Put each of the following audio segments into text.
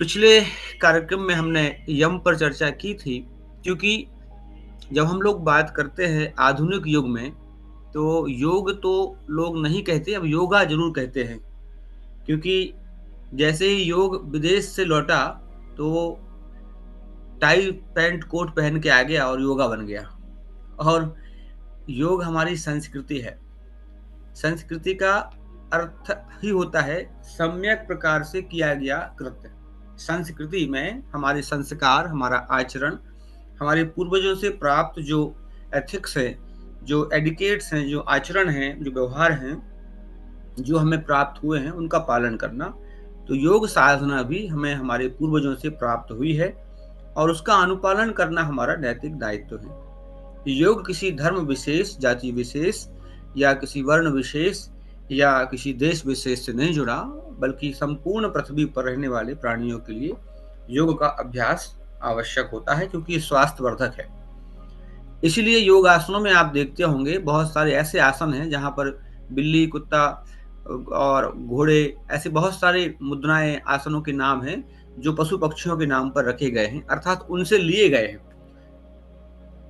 पिछले कार्यक्रम में हमने यम पर चर्चा की थी, क्योंकि जब हम लोग बात करते हैं आधुनिक युग में, तो योग तो लोग नहीं कहते, अब योगा ज़रूर कहते हैं। क्योंकि जैसे ही योग विदेश से लौटा, तो वो टाई, पैंट, कोट पहन के आ गया और योगा बन गया। और योग हमारी संस्कृति है। संस्कृति का अर्थ ही होता है सम्यक प्रकार से किया गया कृत्य। संस्कृति में हमारे संस्कार, हमारा आचरण, हमारे पूर्वजों से प्राप्त जो एथिक्स है, जो एडिकेट्स हैं, जो आचरण हैं, जो व्यवहार हैं, जो हमें प्राप्त हुए हैं, उनका पालन करना। तो योग साधना भी हमें हमारे पूर्वजों से प्राप्त हुई है और उसका अनुपालन करना हमारा नैतिक दायित्व है। योग किसी धर्म विशेष, जाति विशेष या किसी वर्ण विशेष या किसी देश विशेष से नहीं जुड़ा, बल्कि संपूर्ण पृथ्वी पर रहने वाले प्राणियों के लिए योग का अभ्यास आवश्यक होता है, क्योंकि ये स्वास्थ्यवर्धक है। इसीलिए योग आसनों में आप देखते होंगे बहुत सारे ऐसे आसन हैं जहाँ पर बिल्ली, कुत्ता और घोड़े, ऐसे बहुत सारे मुद्राएं, आसनों के नाम हैं जो पशु पक्षियों के नाम पर रखे गए हैं, अर्थात उनसे लिए गए हैं।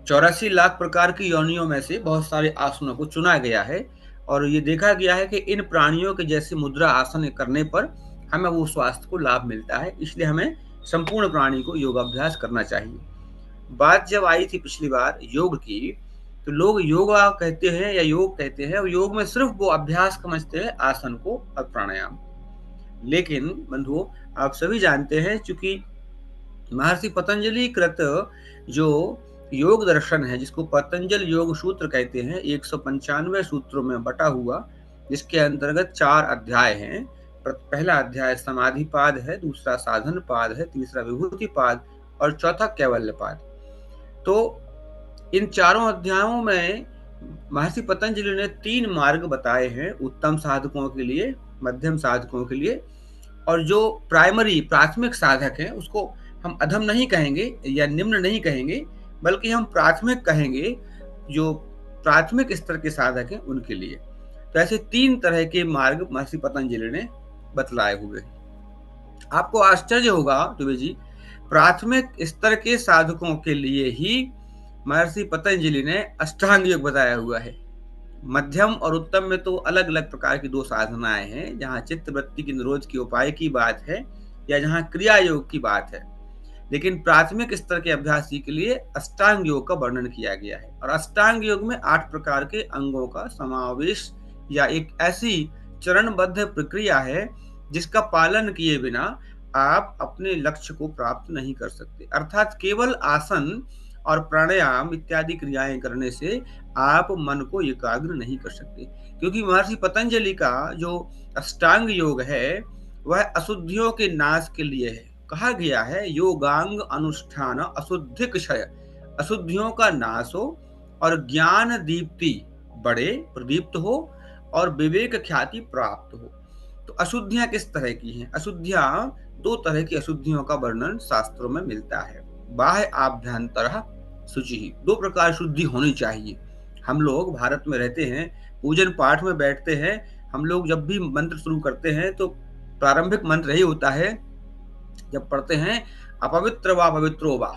84 लाख प्रकार की योनियों में से बहुत सारे आसनों को चुना गया है और ये देखा गया है कि इन प्राणियों के जैसे मुद्रा आसन करने पर हमें वो स्वास्थ्य को लाभ मिलता है। इसलिए हमें संपूर्ण प्राणी को योगाभ्यास करना चाहिए। बात जब आई थी पिछली बार योग की, तो लोग योगा कहते हैं या योग कहते हैं और योग में सिर्फ वो अभ्यास समझते हैं, आसन को और प्राणायाम। लेकिन बंधुओं, आप सभी जानते हैं, चूंकि महर्षि पतंजलि कृत जो योग दर्शन है, जिसको पतंजल योग सूत्र कहते हैं, 195 सूत्रों में बटा हुआ, जिसके अंतर्गत 4 अध्याय हैं। पहला अध्याय समाधि पाद है, दूसरा साधन पाद है, तीसरा विभूति पाद और चौथा कैवल्य पाद। तो इन चारों अध्यायों में महर्षि पतंजलि ने 3 मार्ग बताए हैं, उत्तम साधकों के लिए, मध्यम साधकों के लिए, और जो प्राथमिक साधक हैं उसको हम अधम नहीं कहेंगे या निम्न नहीं कहेंगे, बल्कि हम प्राथमिक कहेंगे। जो प्राथमिक स्तर के साधक हैं उनके लिए तो ऐसे 3 तरह के मार्ग महर्षि पतंजलि ने बतलाए हुए हैं। आपको आश्चर्य होगा दुबे जी, प्राथमिक स्तर के साधकों के लिए ही महर्षि पतंजलि ने अष्टांग योग बताया हुआ है। मध्यम और उत्तम में तो अलग अलग प्रकार की 2 साधनाएं हैं, जहां चित्त वृत्ति की निरोध के उपाय की बात है या जहां क्रिया योग की बात है। लेकिन प्राथमिक स्तर के अभ्यासी के लिए अष्टांग योग का वर्णन किया गया है और अष्टांग योग में 8 प्रकार के अंगों का समावेश या एक ऐसी चरणबद्ध प्रक्रिया है जिसका पालन किए बिना आप अपने लक्ष्य को प्राप्त नहीं कर सकते। अर्थात केवल आसन और प्राणायाम इत्यादि क्रियाएं करने से आप मन को एकाग्र नहीं कर सकते, क्योंकि महर्षि पतंजलि का जो अष्टांग योग है वह अशुद्धियों के नाश के लिए है। कहा गया है योगांग अनुष्ठान अशुद्धि क्षय, अशुद्धियों का नाश हो और ज्ञान दीप्ति बड़े, प्रदीप्त हो और विवेक ख्याति प्राप्त हो। तो अशुद्धियां किस तरह की हैं? अशुद्धियां 2 तरह की अशुद्धियों का वर्णन शास्त्रों में मिलता है। बाह्य आभ्यंतरः शुचि, 2 प्रकार शुद्धि होनी चाहिए। हम लोग भारत में रहते हैं, पूजन पाठ में बैठते हैं, हम लोग जब भी मंत्र शुरू करते हैं तो प्रारंभिक मंत्र यही होता है, जब पढ़ते हैं अपवित्र वा पवित्रो वा,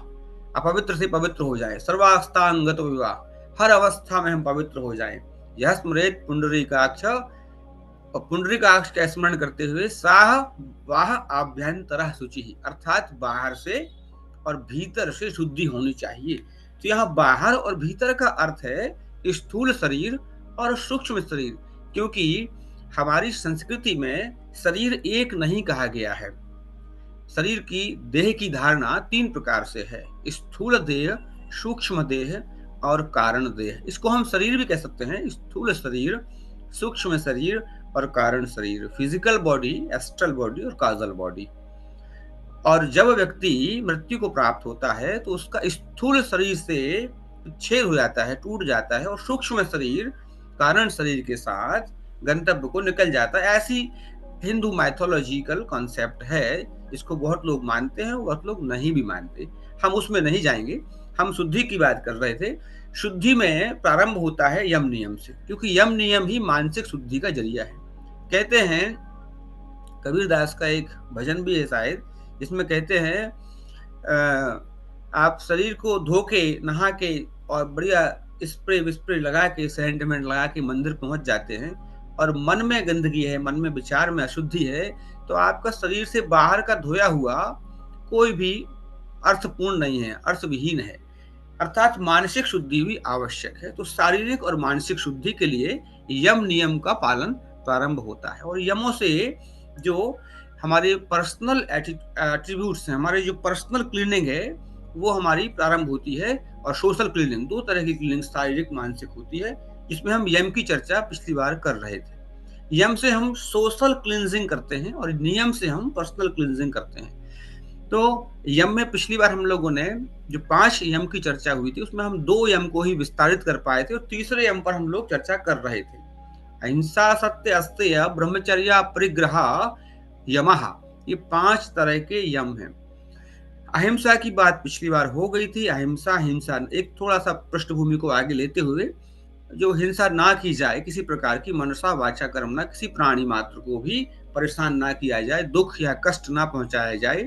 अपवित्र से पवित्र हो जाए, सर्वावस्थांगत विवाह, हर अवस्था में हम पवित्र हो जाएं। यह स्मृत पुंडरीकाक्ष, और पुंडरीकाक्ष का स्मरण करते हुए साह वाह आभ्यंतरः शुचि, अर्थात बाहर से और भीतर से शुद्धि होनी चाहिए। तो यहाँ बाहर और भीतर का अर्थ है स्थूल शरीर और सूक्ष्म शरीर, क्योंकि हमारी संस्कृति में शरीर एक नहीं कहा गया है। शरीर की देह की धारणा 3 प्रकार से है, स्थूल देह, सूक्ष्म देह और कारण देह। इसको हम शरीर भी कह सकते हैं, स्थूल शरीर, सूक्ष्म शरीर और कारण शरीर, फिजिकल बॉडी, एस्ट्रल बॉडी और काजल बॉडी। और जब व्यक्ति मृत्यु को प्राप्त होता है तो उसका स्थूल शरीर से छेद हो जाता है, टूट जाता है और सूक्ष्म शरीर कारण शरीर के साथ गंतव्य को निकल जाता है। ऐसी हिंदू माइथोलॉजिकल कॉन्सेप्ट है, इसको बहुत लोग मानते हैं, बहुत लोग नहीं भी मानते। हम उसमें नहीं जाएंगे, हम शुद्धि की बात कर रहे थे। शुद्धि में प्रारंभ होता है यम नियम से, क्योंकि यम नियम ही मानसिक शुद्धि का जरिया है। कहते हैं, कबीरदास का एक भजन भी है शायद, जिसमें कहते हैं आप शरीर को धो के, नहा के और बढ़िया स्प्रे-विस्प्रे लगा के, सेंट-वेंट लगा के मंदिर पहुँच जाते हैं और मन में गंदगी है, मन में विचार में अशुद्धि है, तो आपका शरीर से बाहर का धोया हुआ कोई भी अर्थपूर्ण नहीं है, अर्थविहीन है। अर्थात मानसिक शुद्धि भी आवश्यक है। तो शारीरिक और मानसिक शुद्धि के लिए यम नियम का पालन प्रारंभ होता है और यमों से जो हमारे पर्सनल एट्रीब्यूट्स हैं, हमारे जो पर्सनल क्लीनिंग है, वो हमारी प्रारंभ होती है और सोशल क्लीनिंग, 2 तरह की क्लीनिंग शारीरिक, मानसिक होती है, जिसमें हम यम की चर्चा पिछली बार कर रहे थे। यम से हम सोशल क्लींजिंग करते हैं और नियम से हम पर्सनल क्लींजिंग करते हैं। तो यम में पिछली बार हम लोगों ने जो 5 यम की चर्चा हुई थी, उसमें हम 2 यम को ही विस्तारित कर पाए थे और तीसरे यम पर हम लोग चर्चा कर रहे थे। अहिंसा, सत्य, अस्तेय, ब्रह्मचर्य, परिग्रह, यमः, ये 5 तरह के यम हैं। अहिंसा की बात पिछली बार हो गई थी। अहिंसा, हिंसा, एक थोड़ा-सा पृष्ठभूमि को आगे लेते हुए, जो हिंसा ना की जाए किसी प्रकार की, मनसा वाचा कर्मणा, किसी प्राणी मात्र को भी परेशान ना किया जाए, दुःख या कष्ट ना पहुँचाया जाए,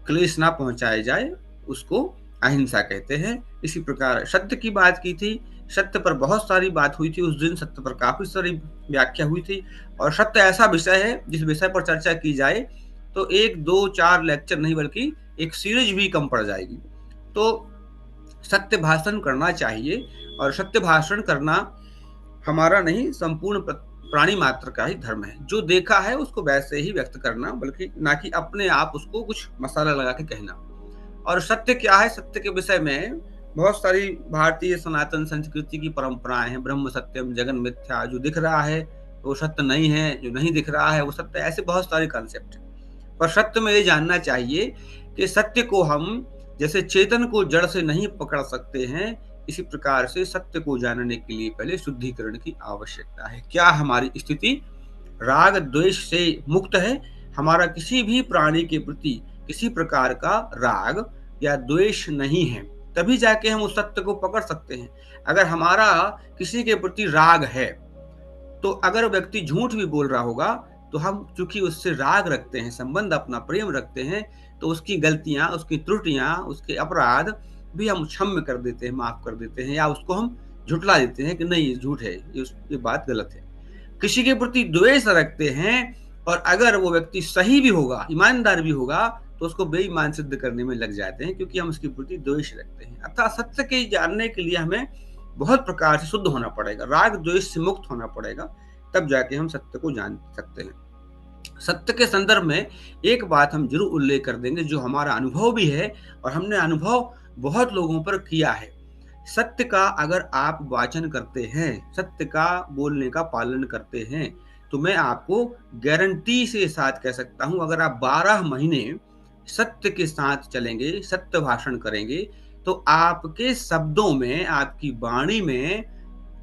क्लेश ना पहुँचाया जाए, उसको अहिंसा कहते हैं। इसी प्रकार सत्य की बात की थी। सत्य पर बहुत सारी बात हुई थी उस दिन, सत्य पर काफ़ी सारी व्याख्या हुई थी और सत्य ऐसा विषय है जिस विषय पर चर्चा की जाए तो 1, 2, 4 लेक्चर नहीं बल्कि एक सीरीज भी कम पड़ जाएगी। तो सत्य भाषण करना चाहिए और सत्य भाषण करना हमारा नहीं, संपूर्ण प्राणी मात्र का ही धर्म है। जो देखा है उसको वैसे ही व्यक्त करना, बल्कि ना कि अपने आप उसको कुछ मसाला लगा के कहना। और सत्य क्या है? सत्य के विषय में बहुत सारी भारतीय सनातन संस्कृति की परंपराएं हैं। ब्रह्म सत्यम जगन मिथ्या, जो दिख रहा है वो सत्य नहीं है, जो नहीं दिख रहा है वो सत्य, ऐसे बहुत सारे कॉन्सेप्ट हैं। पर सत्य में ये जानना चाहिए कि सत्य को हम जैसे चेतन को जड़ से नहीं पकड़ सकते हैं, इसी प्रकार से सत्य को जानने के लिए पहले शुद्धिकरण की आवश्यकता है। क्या हमारी स्थिति राग द्वेष से मुक्त है? हमारा किसी भी प्राणी के प्रति किसी प्रकार का राग या द्वेष नहीं है, तभी जाके हम उस सत्य को पकड़ सकते हैं। अगर हमारा किसी के प्रति राग है, तो अगर व्यक्ति झूठ भी बोल रहा होगा, तो हम चूंकि उससे राग रखते हैं, संबंध अपना प्रेम रखते हैं, तो उसकी गलतियां, उसकी त्रुटियां, उसके अपराध भी हम क्षम्य कर देते हैं, माफ कर देते हैं, या उसको हम झुठला देते हैं कि नहीं ये झूठ है, ये बात गलत है। किसी के प्रति द्वेष रखते हैं और अगर वो व्यक्ति सही भी होगा, ईमानदार भी होगा, तो उसको बेईमान सिद्ध करने में लग जाते हैं, क्योंकि हम उसके प्रति द्वेष रखते हैं। अर्थात सत्य के जानने के लिए हमें बहुत प्रकार से शुद्ध होना पड़ेगा, राग द्वेष से मुक्त होना पड़ेगा, तब जाके हम सत्य को जान सकते हैं। सत्य के संदर्भ में एक बात हम जरूर उल्लेख कर देंगे, जो हमारा अनुभव भी है और हमने अनुभव बहुत लोगों पर किया है। सत्य का अगर आप वाचन करते हैं, सत्य का बोलने का पालन करते हैं, तो मैं आपको गारंटी से साथ कह सकता हूं, अगर आप 12 महीने सत्य के साथ चलेंगे, सत्य भाषण करेंगे, तो आपके शब्दों में, आपकी वाणी में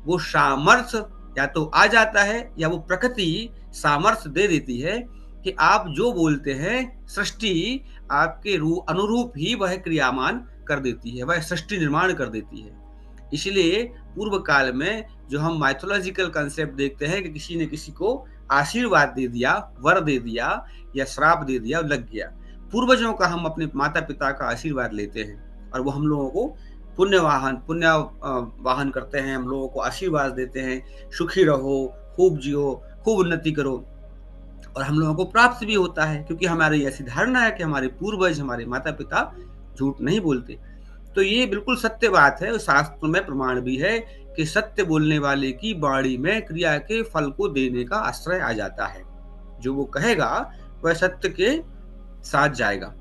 वो सामर्थ्य या तो आ जाता है या वो प्रकृति सामर्थ्य दे देती है कि आप जो बोलते हैं, सृष्टि आपके अनुरूप ही वह क्रियामान कर देती है, वह सृष्टि निर्माण कर देती है। इसलिए पूर्व काल में जो हम माइथोलॉजिकल कंसेप्ट देखते हैं कि किसी ने किसी को आशीर्वाद दे दिया, वर दे दिया या श्राप दे दिया, लग गया। पूर्वजों का हम अपने माता पिता का आशीर्वाद लेते हैं और वो हम लोगों को पुण्य वाहन करते हैं, हम लोगों को आशीर्वाद देते हैं, सुखी रहो, खूब जियो, खूब उन्नति करो, और हम लोगों को प्राप्त भी होता है, क्योंकि हमारी ऐसी धारणा है कि हमारे पूर्वज, हमारे माता पिता झूठ नहीं बोलते। तो ये बिल्कुल सत्य बात है और शास्त्र में प्रमाण भी है कि सत्य बोलने वाले की वाणी में क्रिया के फल को देने का आश्रय आ जाता है। जो वो कहेगा वह सत्य के साथ जाएगा।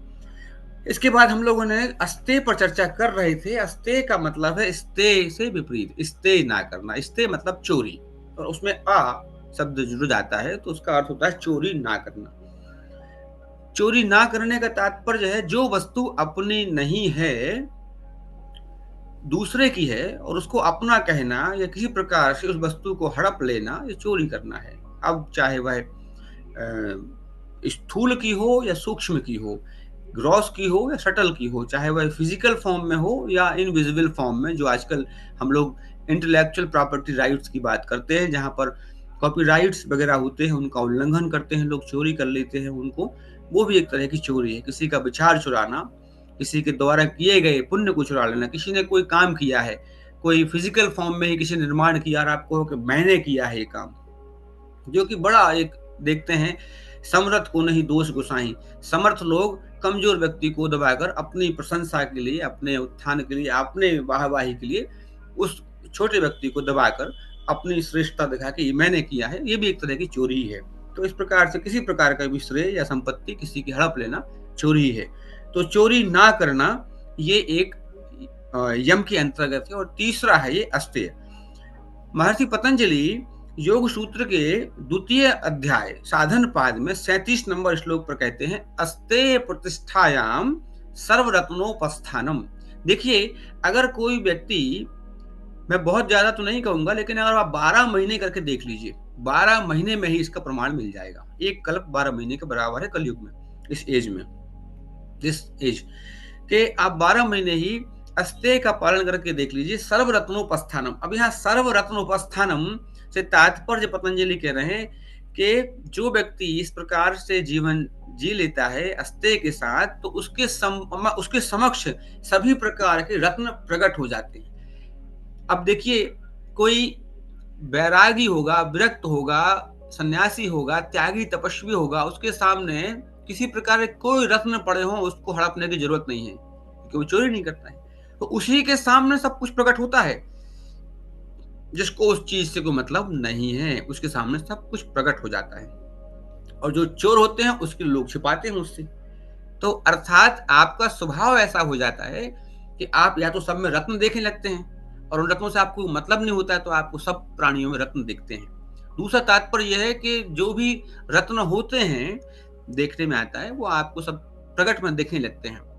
इसके बाद हम लोगों ने अस्तेय पर चर्चा कर रहे थे। अस्तेय का मतलब है स्तेय से विपरीत, स्तेय ना करना। स्तेय मतलब चोरी, और उसमें आ शब्द जुड़ जाता है तो उसका अर्थ होता है चोरी ना करना। चोरी ना करने का तात्पर्य है जो वस्तु अपनी नहीं है, दूसरे की है, और उसको अपना कहना या किसी प्रकार से उस वस्तु को हड़प लेना, ये चोरी करना है। अब चाहे वह स्थूल की हो या सूक्ष्म की हो, ग्रॉस की हो या सटल की हो, चाहे वह फिजिकल फॉर्म में हो या इनविजिबल फॉर्म में, जो आजकल हम लोग इंटेलेक्चुअल प्रॉपर्टी राइट्स की बात करते हैं, जहां पर कॉपीराइट्स वगैरह होते हैं, उनका उल्लंघन करते हैं लोग, चोरी कर लेते हैं उनको, वो भी एक तरह की चोरी है। किसी का विचार चुराना, किसी के द्वारा किए गए पुण्य को चुरा लेना, किसी ने कोई काम किया है, कोई फिजिकल फॉर्म में ही किसी ने निर्माण किया और आपको हो कि मैंने किया है ये काम, जो कि बड़ा एक देखते हैं, समर्थ को नहीं दोष गुसाई। समर्थ लोग कमजोर व्यक्ति को दबाकर अपनी प्रशंसा के लिए, अपने उत्थान के लिए, अपने वाहवाही के लिए उस छोटे व्यक्ति को दबाकर अपनी श्रेष्ठता दिखा के ये मैंने किया है, ये भी एक तरह की चोरी ही है। तो इस प्रकार से किसी प्रकार का भी श्रेय या संपत्ति किसी की हड़प लेना चोरी है। तो चोरी ना करना ये एक यम के अंतर्गत है। और तीसरा है ये अस्तेय। महर्षि पतंजलि योग सूत्र के द्वितीय अध्याय साधन पाद में 37 नंबर श्लोक पर कहते हैं, अस्तेय प्रतिष्ठायाम सर्वरत्नोपस्थानम। देखिए, अगर कोई व्यक्ति, मैं बहुत ज्यादा तो नहीं कहूंगा, लेकिन अगर आप 12 महीने करके देख लीजिए, 12 महीने में ही इसका प्रमाण मिल जाएगा। एक कल्प 12 महीने के बराबर है कलयुग में, इस एज में, दिस एज के आप 12 महीने ही अस्तेय का पालन करके देख लीजिए। सर्वरत्नोपस्थानम, अब यहाँ सर्वरत्नोपस्थानम से तात्पर्य पतंजलि कह रहे हैं कि जो व्यक्ति इस प्रकार से जीवन जी लेता है अस्तेय के साथ, तो उसके समक्ष सभी प्रकार के रत्न प्रकट हो जाते हैं। अब देखिए, कोई बैरागी होगा, विरक्त होगा, सन्यासी होगा, त्यागी तपस्वी होगा, उसके सामने किसी प्रकार के कोई रत्न पड़े हों उसको हड़पने की जरूरत नहीं है, क्योंकि वो चोरी नहीं करता है। तो उसी के सामने सब कुछ प्रकट होता है। जिसको उस चीज से कोई मतलब नहीं है, उसके सामने सब कुछ प्रकट हो जाता है। और जो चोर होते हैं उसके लोग छिपाते हैं उससे। तो अर्थात आपका स्वभाव ऐसा हो जाता है कि आप या तो सब में रत्न देखने लगते हैं, और उन रत्नों से आपको मतलब नहीं होता है, तो आपको सब प्राणियों में रत्न दिखते हैं। दूसरा तात्पर्य यह है कि जो भी रत्न होते हैं देखने में आता है, वो आपको सब प्रकट में दिखने लगते हैं।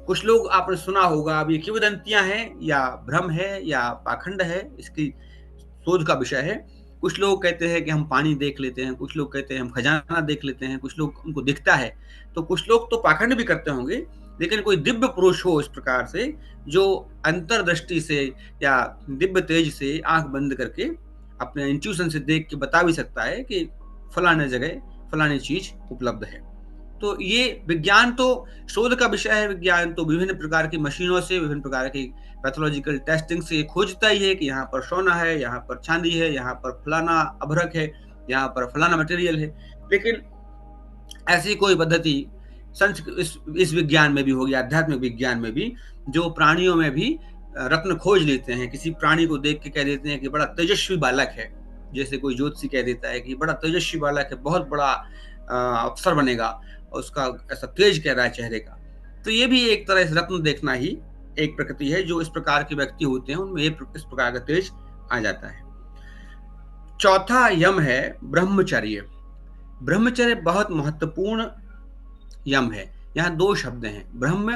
कुछ लोग आपने सुना होगा, अब ये किंवदंतियां हैं या भ्रम है या पाखंड है, इसकी शोध का विषय है। कुछ लोग कहते हैं कि हम पानी देख लेते हैं, कुछ लोग कहते हैं हम खजाना देख लेते हैं, कुछ लोग उनको दिखता है। तो कुछ लोग तो पाखंड भी करते होंगे, लेकिन कोई दिव्य पुरुष हो इस प्रकार से, जो अंतर्दृष्टि से या दिव्य तेज से आंख बंद करके अपने इंट्यूशन से देख के बता भी सकता है कि फलाने जगह फलानी चीज उपलब्ध है। तो ये विज्ञान तो शोध का विषय है। विज्ञान तो विभिन्न प्रकार की मशीनों से, विभिन्न प्रकार की पैथोलॉजिकल टेस्टिंग से खोजता ही है कि यहाँ पर सोना है, यहाँ पर चांदी है, यहाँ पर फलाना अभ्रक है, यहाँ पर फलाना मटेरियल है। लेकिन ऐसी कोई पद्धति इस विज्ञान में भी होगी, आध्यात्मिक विज्ञान में भी, जो प्राणियों में भी रत्न खोज लेते हैं। किसी प्राणी को देख के कह देते हैं कि बड़ा तेजस्वी बालक है, जैसे कोई ज्योतिषी कह देता है कि बड़ा तेजस्वी बालक है, बहुत बड़ा अफसर बनेगा, और उसका ऐसा तेज कह रहा है चेहरे का। तो ये भी एक तरह से रत्न देखना ही एक प्रकृति है। जो इस प्रकार के व्यक्ति होते हैं उनमें इस प्रकार का तेज आ जाता है। चौथा यम है ब्रह्मचर्य। ब्रह्मचर्य बहुत महत्वपूर्ण यम है। यहाँ दो शब्द हैं, ब्रह्म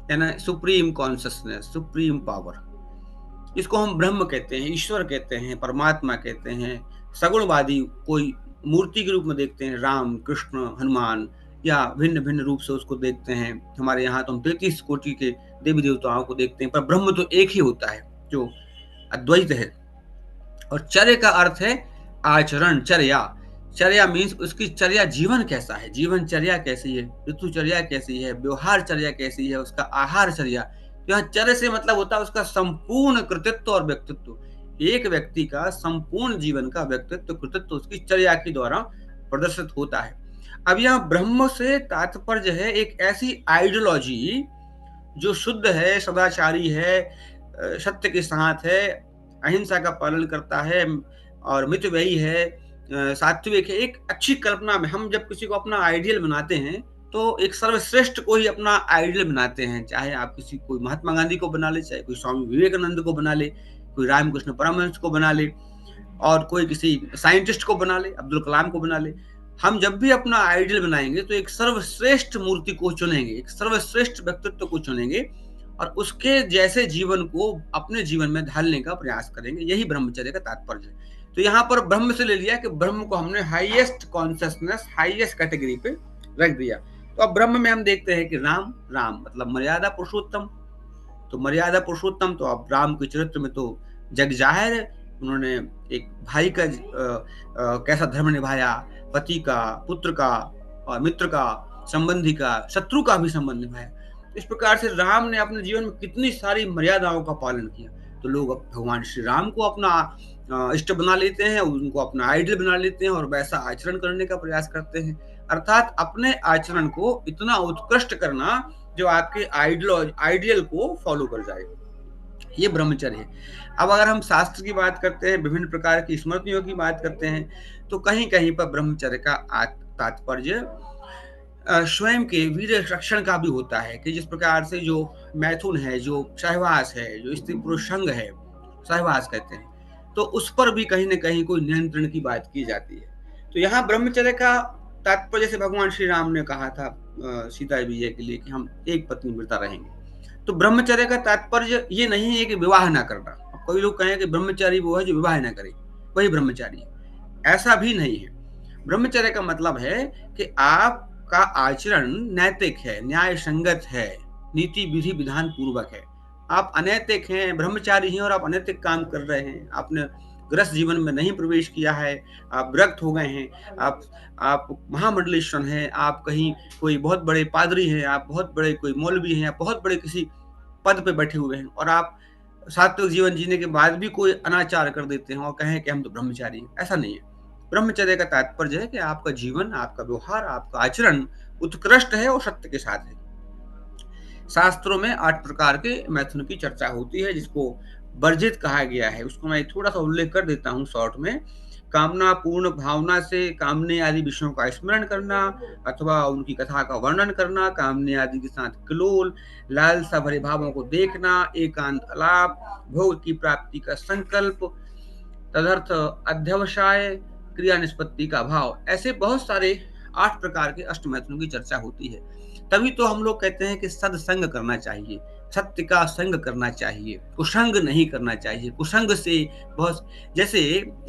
यानी सुप्रीम कॉन्शियसनेस, सुप्रीम पावर। इसको हम ब्रह्म कहते हैं, ईश्वर कहते हैं, परमात्मा कहते हैं। सगुणवादी कोई मूर्ति के रूप में देखते हैं, राम, कृष्ण, हनुमान, या भिन्न भिन्न रूप से उसको देखते हैं। हमारे यहाँ तो हम 33 कोटि के देवी देवताओं को देखते हैं, पर ब्रह्म तो एक ही होता है जो अद्वैत है। और चर्य का अर्थ है आचरण, चर्या। चर्या मीन्स उसकी चर्या, जीवन कैसा है, जीवन चर्या कैसी है, ऋतुचर्या कैसी है, व्यवहार चर्या कैसी है, उसका आहार चर्या। तो यहाँ चर्य से मतलब होता है उसका संपूर्ण कृतित्व और व्यक्तित्व। एक व्यक्ति का संपूर्ण जीवन का व्यक्तित्व कृतित्व उसकी चर्या के द्वारा प्रदर्शित होता है। अब यहाँ ब्रह्म से तात्पर्य है एक ऐसी आइडियोलॉजी जो शुद्ध है, सदाचारी है, सत्य के साथ है, अहिंसा का पालन करता है, और मितव्ययी है, सात्विक है। एक अच्छी कल्पना में हम जब किसी को अपना आइडियल बनाते हैं तो एक सर्वश्रेष्ठ को ही अपना आइडियल बनाते हैं। चाहे आप किसी कोई महात्मा गांधी को बना ले, चाहे कोई स्वामी विवेकानंद को बना ले, कोई रामकृष्ण परमहंस को बना ले, और कोई किसी साइंटिस्ट को बना ले, अब्दुल कलाम को बना ले। हम जब भी अपना आइडियल बनाएंगे तो एक सर्वश्रेष्ठ मूर्ति को चुनेंगे, एक सर्वश्रेष्ठ व्यक्तित्व को चुनेंगे, और उसके जैसे जीवन को अपने जीवन में ढालने का प्रयास करेंगे। यही ब्रह्मचर्य का तात्पर्य है। तो यहाँ पर ब्रह्म से ले लिया कि ब्रह्म को हमने हाईएस्ट कॉन्शियसनेस, हाईएस्ट कैटेगरी पे रख दिया। तो अब ब्रह्म में हम देखते हैं कि राम, राम मतलब मर्यादा पुरुषोत्तम। तो मर्यादा पुरुषोत्तम, तो अब राम के चरित्र में तो जग जाहिर है, उन्होंने एक भाई का कैसा धर्म निभाया, पति का, पुत्र का और मित्र का, संबंधी का, शत्रु का भी संबंध निभाया। इस प्रकार से राम ने अपने जीवन में कितनी सारी मर्यादाओं का पालन किया। तो लोग अब भगवान श्री राम को अपना इष्ट बना लेते हैं, उनको अपना आइडल बना लेते हैं और वैसा आचरण करने का प्रयास करते हैं। अर्थात अपने आचरण को इतना उत्कृष्ट करना जो आपके आइडियल को फॉलो कर जाए, ये ब्रह्मचर्य है। अब अगर हम शास्त्र की बात करते हैं, विभिन्न प्रकार की स्मृतियों की बात करते हैं, तो कहीं-कहीं पर ब्रह्मचर्य का तात्पर्य स्वयं के वीर रक्षण का भी होता है कि जिस प्रकार से जो मैथुन है, जो सहवास है, जो स्त्री पुरुष संग है, सहवास कहते हैं, तो उस पर भी कहीं न कहीं कोई नियंत्रण की बात की जाती है। तो यहाँ ब्रह्मचर्य का तात्पर्य जैसे भगवान श्री राम ने कहा था सीता विजय के लिए कि हम एक पत्नी व्रता रहेंगे। तो ब्रह्मचर्य का तात्पर्य ये नहीं है कि विवाह ना करना। अब कोई लोग कहें कि ब्रह्मचारी वो है जो विवाह ना करे, वही ब्रह्मचारी है। ऐसा भी नहीं है। ब्रह्मचर्य का मतलब है कि आपका आचरण नैतिक है, न्याय संगत है, नीति विधि विधान पूर्वक है। आप अनैतिक हैं, ब्रह्मचारी हैं और आप अनैतिक काम कर रहे हैं, आपने गृहस्थ जीवन में नहीं प्रवेश किया है, आप विरक्त हो गए हैं, आप महामंडलेश्वर हैं, आप कहीं कोई बहुत बड़े पादरी हैं, आप बहुत बड़े कोई मौलवी हैं, आप बहुत बड़े किसी पद पे बैठे हुए हैं और आप सात्विक जीवन जीने के बाद भी कोई अनाचार कर देते हैं और कहें कि हम तो ब्रह्मचारी हैं। ऐसा नहीं है। ब्रह्मचर्य का तात्पर्य है कि आपका जीवन, आपका व्यवहार, आपका आचरण उत्कृष्ट है और सत्य के साथ है। शास्त्रों में 8 प्रकार के मैथुन की चर्चा होती है जिसको वर्जित कहा गया है। उसको मैं थोड़ा सा उल्लेख कर देता हूँ शॉर्ट में। कामना पूर्ण भावना से कामने आदि विषयों का स्मरण करना अथवा उनकी कथा का वर्णन करना, कामने आदि के साथ किलोल, लालसा भरे भावों को देखना, एकांत अलाप, भोग की प्राप्ति का संकल्प, तदर्थ अध्यवसाय, क्रिया निष्पत्ति का भाव। ऐसे बहुत सारे 8 प्रकार के अष्टमैथुन की चर्चा होती है। तभी तो हम लोग कहते हैं कि सत्संग करना चाहिए, सत्य का संग करना चाहिए, कुसंग नहीं करना चाहिए। कुसंग से बहुत, जैसे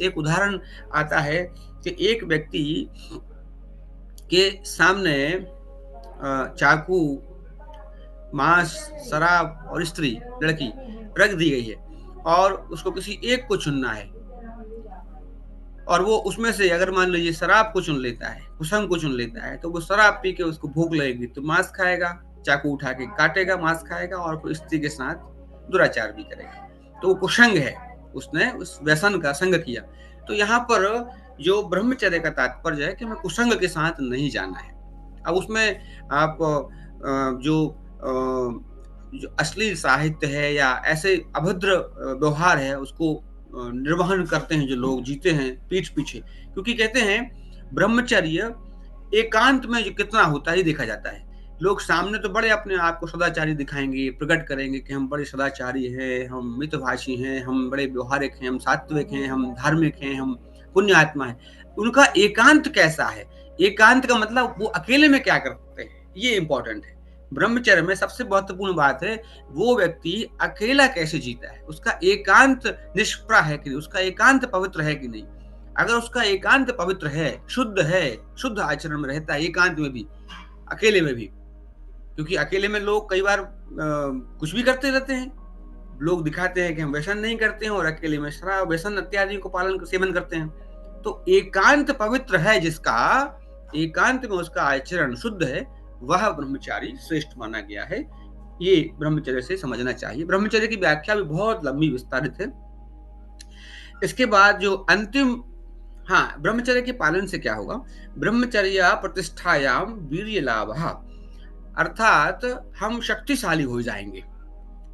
एक उदाहरण आता है कि एक व्यक्ति के सामने चाकू, मांस, शराब और स्त्री लड़की रख दी गई है और उसको किसी एक को चुनना है और वो उसमें से अगर मान लीजिए शराब को चुन लेता है, कुसंग को चुन लेता है, तो वो शराब पी के उसको भूख लगेगी तो मांस खाएगा, चाकू उठा के काटेगा, मांस खाएगा और फिर स्त्री के साथ दुराचार भी करेगा। तो वो कुसंग है, उसने उस व्यसन का संग किया। तो यहाँ पर जो ब्रह्मचर्य का तात्पर्य है कि हमें कुसंग के साथ नहीं जाना है। अब उसमें आप जो अश्लील साहित्य है या ऐसे अभद्र व्यवहार है उसको निर्वहन करते हैं जो लोग, जीते हैं पीठ पीछे। क्योंकि कहते हैं ब्रह्मचर्य एकांत में जो कितना होता है देखा जाता है। लोग सामने तो बड़े अपने आप को सदाचारी दिखाएंगे, प्रकट करेंगे कि हम बड़े सदाचारी हैं, हम मितभाषी हैं, हम बड़े व्यवहारिक हैं, हम सात्विक हैं, हम धार्मिक हैं, हम पुण्य आत्मा है। उनका एकांत कैसा है? एकांत का मतलब वो अकेले में क्या करते हैं, ये इंपॉर्टेंट है। ब्रह्मचर्य में सबसे महत्वपूर्ण बात है वो व्यक्ति अकेला कैसे जीता है, उसका एकांत निष्प्रा है कि नहीं, उसका एकांत पवित्र है कि नहीं। अगर उसका एकांत पवित्र है, शुद्ध आचरण में रहता है, एकांत में भी, अकेले में भी, क्योंकि अकेले में लोग कई बार कुछ भी करते रहते हैं। लोग दिखाते हैं कि हम व्यसन नहीं करते हैं और अकेले में शराब, व्यसन इत्यादि को सेवन करते हैं। तो एकांत पवित्र है जिसका, एकांत में उसका आचरण शुद्ध है, वह ब्रह्मचारी श्रेष्ठ माना गया है। ये ब्रह्मचर्य से समझना चाहिए। ब्रह्मचर्य की व्याख्या भी बहुत लंबी विस्तारित है। इसके बाद जो अंतिम, ब्रह्मचर्य के पालन से क्या होगा? ब्रह्मचर्या प्रतिष्ठायाम वीर्य लाभः, अर्थात हम शक्तिशाली हो जाएंगे।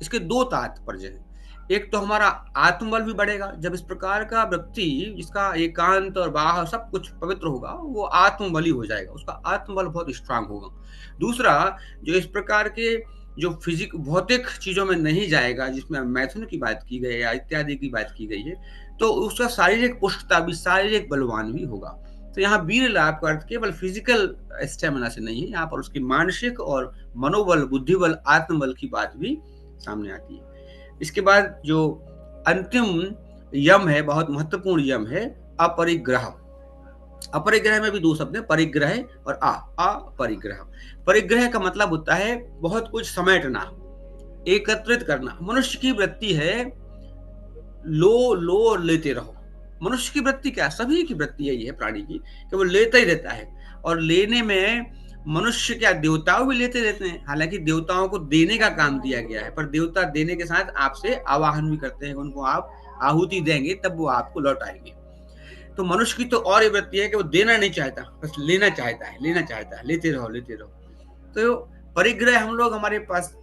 इसके 2 तात्पर्य हैं। एक तो हमारा आत्मबल भी बढ़ेगा। जब इस प्रकार का व्यक्ति जिसका एकांत और बाह्य सब कुछ पवित्र होगा, वो आत्मबली हो जाएगा, उसका आत्मबल बहुत स्ट्रांग होगा। दूसरा, जो इस प्रकार के जो भौतिक चीजों में नहीं जाएगा, जिसमें मैथुन की बात की गई है या इत्यादि की बात की गई है, तो उसका शारीरिक पुष्टता भी, शारीरिक बलवान भी होगा। तो यहाँ वीर लाभ का अर्थ केवल फिजिकल स्टेमिना से नहीं है, यहाँ पर उसकी मानसिक और मनोबल, बुद्धिबल, आत्मबल की बात भी सामने आती है। इसके बाद जो अंतिम यम है, बहुत महत्वपूर्ण यम है, अपरिग्रह। अपरिग्रह में भी 2 शब्द हैं, परिग्रह और अपरिग्रह। परिग्रह का मतलब होता है बहुत कुछ समेटना, एकत्रित करना। मनुष्य की वृत्ति है लो लेते रहो। मनुष्य की वृत्ति क्या, सभी की वृत्ति यही है प्राणी की, कि वो लेता ही रहता है और लेने में मनुष्य क्या देवताओं भी लेते रहते हैं, हालाँकि देवताओं को देने का काम दिया गया है, पर देवता देने के साथ आपसे आवाहन भी करते हैं, उनको आप आहुति देंगे तब वो आपको लौटाएँगे। तो मनुष्य की तो और ये वृत्ति है कि वो देना नहीं चाहता, बस लेना चाहता है, लेते रहो, लेते रहो। तो परिग्रह हम लोग हमारे पास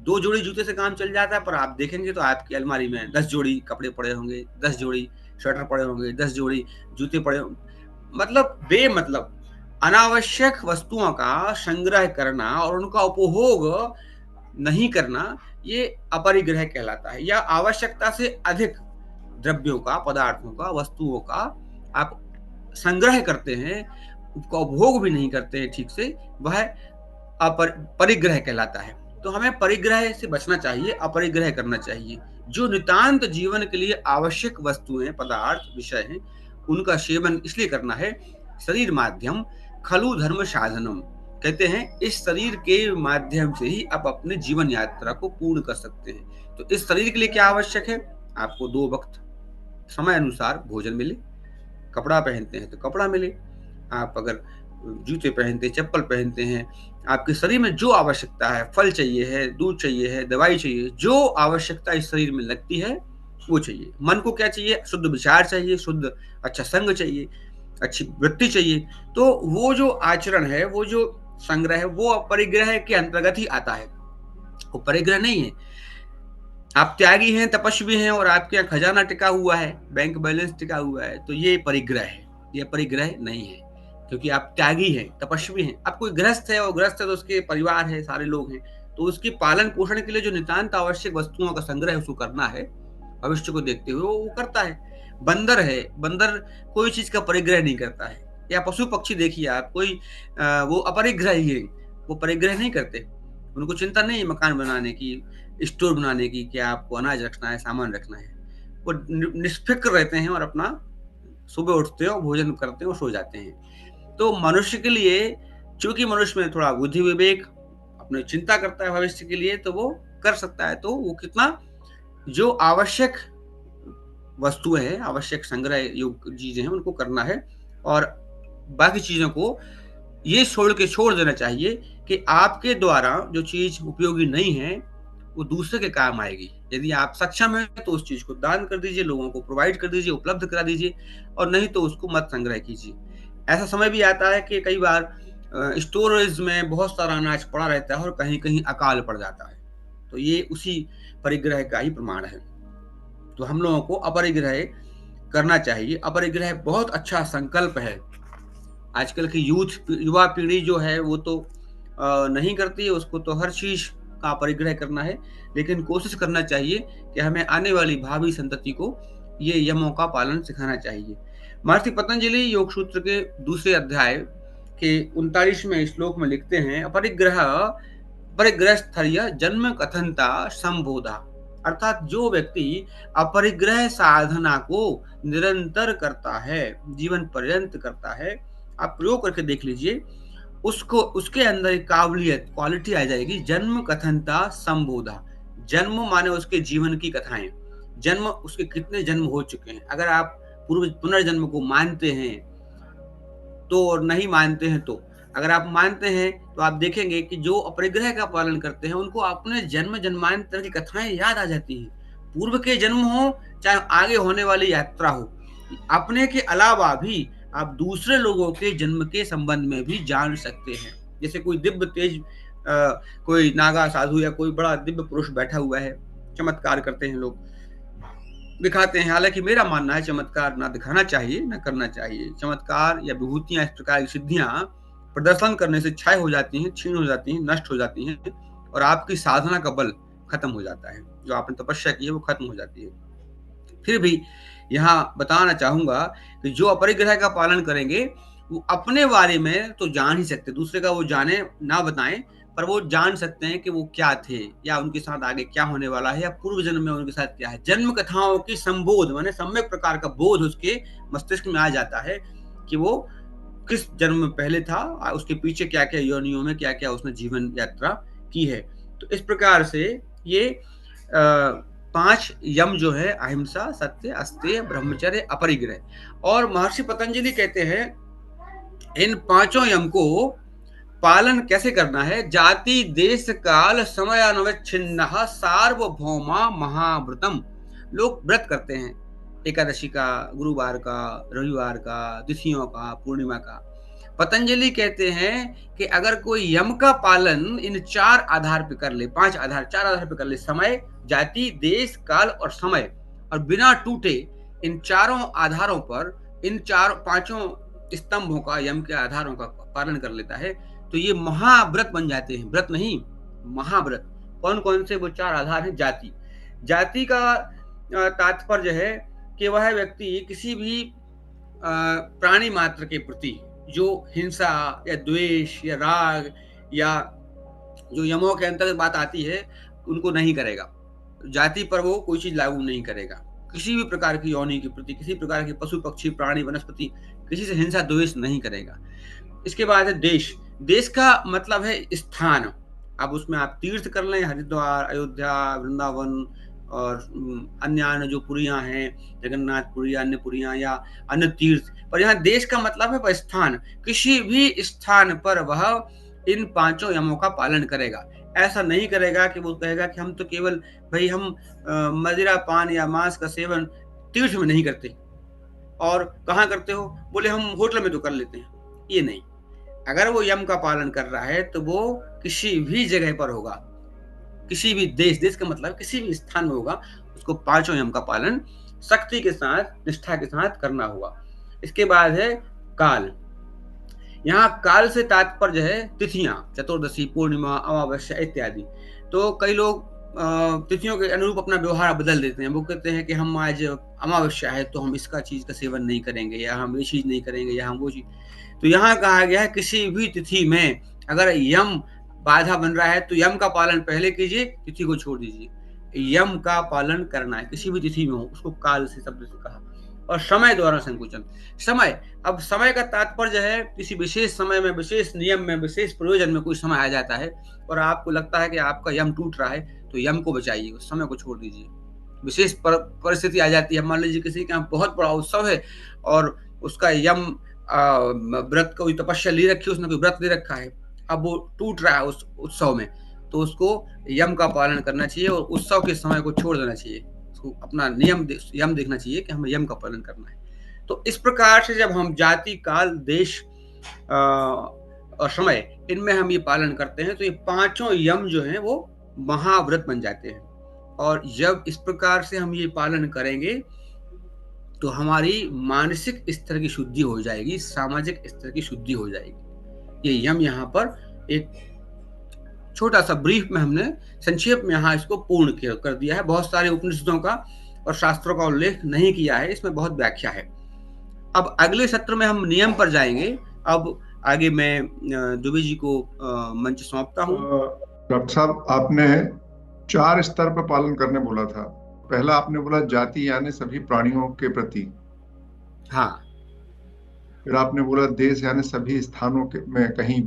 2 जोड़ी जूते से काम चल जाता है, पर आप देखेंगे तो आपकी अलमारी में 10 जोड़ी कपड़े पड़े होंगे, 10 जोड़ी स्वेटर पड़े होंगे, 10 जोड़ी जूते पड़े हों मतलब बेमतलब अनावश्यक वस्तुओं का संग्रह करना और उनका उपभोग नहीं करना, ये अपरिग्रह कहलाता है या आवश्यकता से अधिक द्रव्यों का, पदार्थों का, वस्तुओं का आप संग्रह करते हैं, उसका उपभोग भी नहीं करते हैं ठीक से, वह परिग्रह कहलाता है। तो हमें परिग्रह से बचना चाहिए, अपरिग्रह करना चाहिए। जो नितांत जीवन के लिए आवश्यक वस्तुएँ, पदार्थ, विषय हैं, उनका सेवन इसलिए करना है, शरीर माध्यम खलु धर्म साधनम। कहते हैं इस शरीर के माध्यम से ही आप अपने जीवन यात्रा को पूर्ण कर सकते हैं। तो इस शरीर के लिए क्या आवश्यक है? आपको 2 वक़्त समय अनुसार भोजन मिले, कपड़ा पहनते हैं तो कपड़ा मिले, आप अगर जूते पहनते हैं, चप्पल पहनते हैं, आपके शरीर में जो आवश्यकता है, फल चाहिए है, दूध चाहिए है, दवाई चाहिए, जो आवश्यकता इस शरीर में लगती है, वो चाहिए। मन को क्या चाहिए? शुद्ध विचार चाहिए, शुद्ध अच्छा संग चाहिए, अच्छी वृत्ति चाहिए। तो वो जो आचरण है, वो जो संग्रह है, वो अपरिग्रह के अंतर्गत ही आता है। वो परिग्रह नहीं है। आप त्यागी हैं, तपस्वी हैं और आपके यहाँ खजाना टिका हुआ है, बैंक बैलेंस टिका हुआ है, तो ये परिग्रह है। ये परिग्रह नहीं है, क्योंकि आप त्यागी हैं, तपस्वी हैं। अब कोई गृहस्थ है और गृहस्थ है तो उसके परिवार है, सारे लोग हैं, तो उसके पालन-पोषण के लिए जो नितांत आवश्यक वस्तुओं का संग्रह उसको करना है, भविष्य को देखते हुए वो करता है। बंदर है, बंदर कोई चीज़ का परिग्रह नहीं करता है या पशु-पक्षी देखिए आप, कोई वो अपरिग्रही है, वो परिग्रह नहीं करते। उनको चिंता नहीं है मकान बनाने की, स्टोर बनाने की कि आपको अनाज रखना है, सामान रखना है। वो निष्फ़िक्र रहते हैं और अपना सुबह उठते हैं और भोजन करते हैं और सो जाते हैं। तो मनुष्य के लिए चूँकि मनुष्य में थोड़ा बुद्धि विवेक, अपनी चिंता करता है भविष्य के लिए तो वो कर सकता है। तो वो कितना जो आवश्यक वस्तुएँ हैं, आवश्यक संग्रह योग्य चीज़ें हैं उनको करना है और बाकी चीज़ों को ये छोड़ देना चाहिए कि आपके द्वारा जो चीज़ उपयोगी नहीं है, वो दूसरे के काम आएगी। यदि आप सक्षम हैं तो उस चीज़ को दान कर दीजिए, लोगों को प्रोवाइड कर दीजिए, उपलब्ध करा दीजिए और नहीं तो उसको मत संग्रह कीजिए। ऐसा समय भी आता है कि कई बार स्टोरेज में बहुत सारा अनाज पड़ा रहता है और कहीं-कहीं अकाल पड़ जाता है। तो ये उसी परिग्रह का ही प्रमाण है। तो हम लोगों को अपरिग्रह करना चाहिए। अपरिग्रह बहुत अच्छा संकल्प है। आजकल की युवा पीढ़ी जो है वो तो नहीं करती है, उसको तो हर चीज़ का परिग्रह करना है, लेकिन कोशिश करना चाहिए कि हमें आने वाली भावी संतति को ये यमों का पालन सिखाना चाहिए। महर्षि पतंजलि योग सूत्र के दूसरे अध्याय के 39वें श्लोक में लिखते हैं परिग्रहस्थर्य जन्म कथनता संबोधा, अर्थात जो व्यक्ति अपरिग्रह साधना को निरंतर करता है, जीवन पर्यंत करता है, आप प्रयोग करके देख लीजिए, उसको उसके अंदर एक काबिलियत क्वालिटी आ जाएगी, जन्म कथनता संबोधा। जन्म माने उसके जीवन की कथाएँ, जन्म उसके कितने जन्म हो चुके हैं। अगर आप पूर्व पुनर्जन्म को मानते हैं तो और नहीं मानते हैं तो। अगर आप मानते हैं तो आप देखेंगे कि जो अपरिग्रह का पालन करते हैं उनको अपने जन्म-जन्मांतर की कथाएँ याद आ जाती हैं। पूर्व के जन्म हो, चाहे आगे होने वाली यात्रा हो। अपने के अलावा भी आप दूसरे लोगों के जन्म के संबंध में भी जान सकते हैं। जैसे कोई दिव्य तेज कोई नागा साधु या कोई बड़ा दिव्य पुरुष बैठा हुआ है, चमत्कार करते हैं लोग। दिखाते हैं, हालाँकि मेरा मानना है चमत्कार ना दिखाना चाहिए, ना करना चाहिए। चमत्कार या विभूतियाँ इस प्रकार की सिद्धियाँ प्रदर्शन करने से क्षय हो जाती हैं, क्षीण हो जाती हैं, नष्ट हो जाती हैं और आपकी साधना का बल खत्म हो जाता है। जो आपने तपस्या की है वो खत्म हो जाती है। फिर भी यहाँ बताना चाहूँगा कि जो अपरिग्रह का पालन करेंगे, वो अपने बारे में तो जान ही सकते, दूसरे का वो जाने ना बताएँ, पर वो जान सकते हैं कि वो क्या थे या उनके साथ आगे क्या होने वाला है या पूर्व जन्म में उनके साथ क्या है। जन्म कथाओं की संबोध माने सम्यक प्रकार का बोध उसके मस्तिष्क में आ जाता है कि वो किस जन्म में पहले था, उसके पीछे क्या-क्या योनियों में क्या-क्या उसने जीवन यात्रा की है। तो इस प्रकार से ये 5 यम जो है अहिंसा, सत्य, अस्तेय, ब्रह्मचर्य, अपरिग्रह और महर्षि पतंजलि कहते हैं इन पाँचों यम को पालन कैसे करना है? जाति देश काल समय अनवच्छिन्नः सार्वभौमा महाव्रतम। लोग व्रत करते हैं, एकादशी का, गुरुवार का, रविवार का, तिथियों का, पूर्णिमा का। पतंजलि कहते हैं कि अगर कोई यम का पालन इन 4 आधार पे कर ले, 5 आधार 4 आधार पे कर ले, समय, जाति, देश, काल और समय, और बिना टूटे इन चारों आधारों पर, इन 4 5 स्तंभों का, यम के आधारों का पालन कर लेता है, तो ये महाव्रत बन जाते हैं। व्रत नहीं, महाव्रत। कौन-कौन से वो 4 आधार हैं? जाति। जाति का तात्पर्य है कि वह व्यक्ति किसी भी प्राणी मात्र के प्रति जो हिंसा या द्वेष या राग या जो यमों के अंतर्गत बात आती है, उनको नहीं करेगा। जाति पर वो कोई चीज़ लागू नहीं करेगा। किसी भी प्रकार की योनि के प्रति, किसी प्रकार के पशु, पक्षी, प्राणी, वनस्पति, किसी से हिंसा, द्वेष नहीं करेगा। इसके बाद है देश। देश का मतलब है स्थान। अब उसमें आप तीर्थ कर लें, हरिद्वार, अयोध्या, वृंदावन और अन्य जो पुरियाँ हैं, जगन्नाथपुरी, अन्य पुरियाँ या अन्य तीर्थ, पर यहाँ देश का मतलब है वह स्थान। किसी भी स्थान पर वह इन 5 यमों का पालन करेगा। ऐसा नहीं करेगा कि वो कहेगा कि हम तो केवल भई हम मदिरा पान या मांस का सेवन तीर्थ में नहीं करते। और कहाँ करते हो? बोले हम होटल में तो कर लेते हैं। ये नहीं। अगर वो यम का पालन कर रहा है तो वो किसी भी जगह पर होगा, किसी भी देश का मतलब किसी भी स्थान में होगा, उसको 5 यम का पालन सख्ती के साथ, निष्ठा के साथ करना होगा। इसके बाद है काल। यहाँ काल से तात्पर्य है तिथियां, चतुर्दशी, पूर्णिमा, अमावस्या इत्यादि। तो कई लोग तिथियों के अनुरूप अपना व्यवहार बदल देते हैं। वो कहते हैं कि हम आज अमावस्या है तो हम इसका चीज का सेवन नहीं करेंगे, या हम ये चीज नहीं करेंगे, या हम वो चीज। तो यहाँ कहा गया है किसी भी तिथि में अगर यम बाधा बन रहा है तो यम का पालन पहले कीजिए, तिथि को छोड़ दीजिए। यम का पालन करना है, किसी भी तिथि में हो, उसको काल से शब्द से कहा। और समय द्वारा संकुचन। समय, अब समय का तात्पर्य है किसी विशेष समय में, विशेष नियम में, विशेष प्रयोजन में कोई समय आ जाता है और आपको लगता है कि आपका यम टूट रहा है, तो यम को बचाइए, उस समय को छोड़ दीजिए। विशेष परिस्थिति आ जाती है, मान लीजिए किसी के यहाँ बहुत बड़ा उत्सव है और उसका यम व्रत, कोई तपस्या ले रखी है, उसने कोई व्रत ले रखा है, अब वो टूट रहा है उस उत्सव में, तो उसको यम का पालन करना चाहिए और उत्सव के समय को छोड़ देना चाहिए। उसको अपना यम देखना चाहिए कि हमें यम का पालन करना है। तो इस प्रकार से जब हम जाति, काल, देश और समय, इनमें हम ये पालन करते हैं तो ये 5 यम जो हैं वो महाव्रत बन जाते हैं। और जब इस प्रकार से हम ये पालन करेंगे तो हमारी मानसिक स्तर की शुद्धि हो जाएगी, सामाजिक स्तर की शुद्धि हो जाएगी। ये यम यहाँ पर एक छोटा सा ब्रीफ में हमने संक्षेप में यहाँ इसको पूर्ण कर दिया है। बहुत सारे उपनिषदों का और शास्त्रों का उल्लेख नहीं किया है, इसमें बहुत व्याख्या है। अब अगले सत्र में हम नियम पर जाएंगे। अब आगे मैं दुबे जी को मंच सौंपता हूँ। डॉक्टर साहब, आपने 4 स्तर पर पालन करने बोला था। पहला आपने बोला जाति यानी सभी प्राणियों के प्रति। हाँ। फिर आपने बोला देश यानी सभी स्थानों के में, कहीं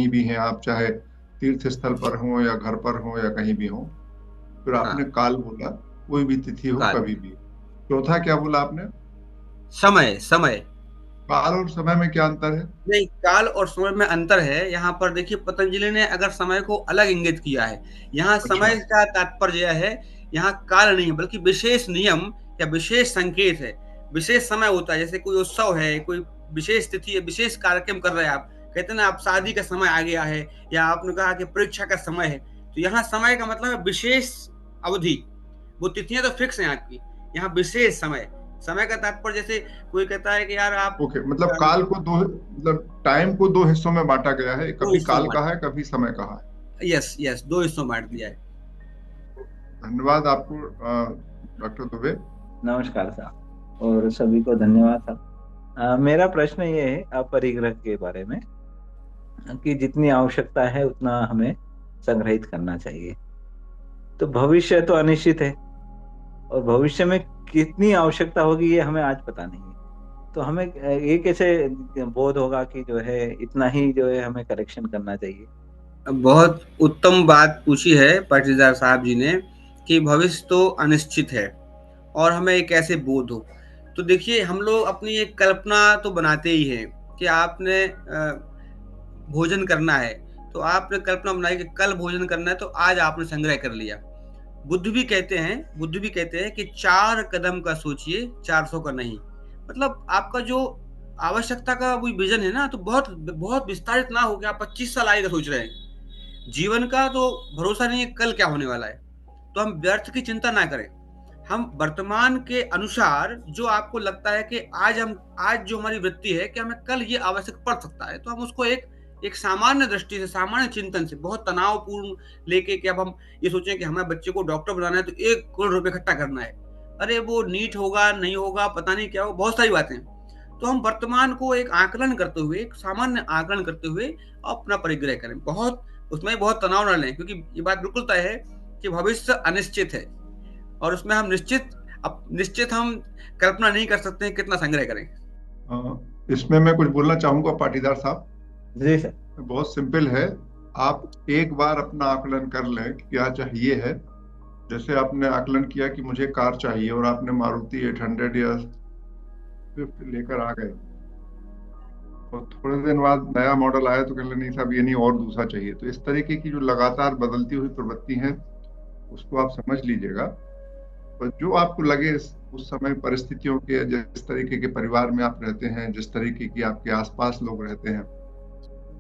भी हैं आप, चाहे तीर्थ स्थल पर हो या घर पर हो या कहीं भी हो। फिर आपने काल बोला, कोई भी तिथि हो, कभी भी। चौथा क्या बोला आपने? समय। काल और समय में क्या अंतर है? नहीं, काल और समय में अंतर है। यहाँ पर देखिए, पतंजलि ने अगर समय को अलग इंगित किया है। यहाँ समय का तात्पर्य है, यहाँ काल नहीं है बल्कि विशेष नियम या विशेष संकेत है। विशेष समय होता है, जैसे कोई उत्सव है, कोई विशेष तिथि है, विशेष कार्यक्रम कर रहे हैं आप, कहते हैं ना आप शादी का समय आ गया है, या आपने कहा कि परीक्षा का समय है, तो यहाँ समय का मतलब है विशेष अवधि। वो तिथियां तो फिक्स हैं आपकी, यहाँ विशेष समय का तात्पर्य, जैसे कोई कहता है कि यार आप मतलब काल को मतलब टाइम को 2 हिस्सों में बांटा गया है, कभी काल का है, कभी समय का है। यस 2 हिस्सों में बांट दिया है। धन्यवाद आपको डॉक्टर दुबे। नमस्कार साहब, और सभी को धन्यवाद साहब। मेरा प्रश्न ये है अपरिग्रह के बारे में कि जितनी आवश्यकता है उतना हमें संग्रहित करना चाहिए। तो भविष्य तो अनिश्चित है और भविष्य में कितनी आवश्यकता होगी ये हमें आज पता नहीं है। तो हमें ये कैसे बोध होगा कि जो है इतना ही जो है हमें करेक्शन करना चाहिए? बहुत उत्तम बात पूछी है पाटीदार साहब जी ने कि भविष्य तो अनिश्चित है और हमें एक कैसे बोध हो। तो देखिए, हम लोग अपनी एक कल्पना तो बनाते ही हैं कि आपने भोजन करना है तो आपने कल्पना बनाई कि कल भोजन करना है, तो आज आपने संग्रह कर लिया। बुद्ध भी कहते हैं कि 4 कदम का सोचिए, 400 का नहीं। मतलब आपका जो आवश्यकता का कोई विजन है ना, तो बहुत बहुत विस्तारित ना हो कि आप 25 साल आगे का सोच रहे हैं। जीवन का तो भरोसा नहीं है कल क्या होने वाला है, तो हम व्यर्थ की चिंता ना करें। हम वर्तमान के अनुसार जो आपको लगता है कि आज जो हमारी वृत्ति है कि हमें कल ये आवश्यक पड़ सकता है, तो हम उसको एक सामान्य दृष्टि से, सामान्य चिंतन से, बहुत तनावपूर्ण लेके कि अब हम ये सोचें कि हमारे बच्चे को डॉक्टर बनाना है तो 1 करोड़ रुपए इकट्ठा करना है। अरे वो नीट होगा, नहीं होगा, पता नहीं क्या होगा, बहुत सारी बातें। तो हम वर्तमान को एक आकलन करते हुए, एक सामान्य आकलन करते हुए अपना परिग्रह करें। उसमें बहुत तनाव न लें, क्योंकि ये बात बिल्कुल तय है कि भविष्य अनिश्चित है और उसमें हम निश्चित हम कल्पना नहीं कर सकते हैं कितना संग्रह करें। इसमें मैं कुछ बोलना चाहूंगा पाटीदार साहब। जी सर। बहुत सिंपल है, आप एक बार अपना आकलन कर लें कि क्या चाहिए है। जैसे आपने आकलन किया कि मुझे कार चाहिए और आपने मारुति 800 या स्विफ्ट लेकर आ गए, और थोड़े दिन बाद नया मॉडल आया तो कहने नहीं साहब ये नहीं और दूसरा चाहिए। तो इस तरीके की जो लगातार बदलती हुई प्रवृत्ति है उसको आप समझ लीजिएगा। और जो आपको लगे उस समय परिस्थितियों के, जिस तरीके के परिवार में आप रहते हैं, जिस तरीके की आपके आसपास लोग रहते हैं,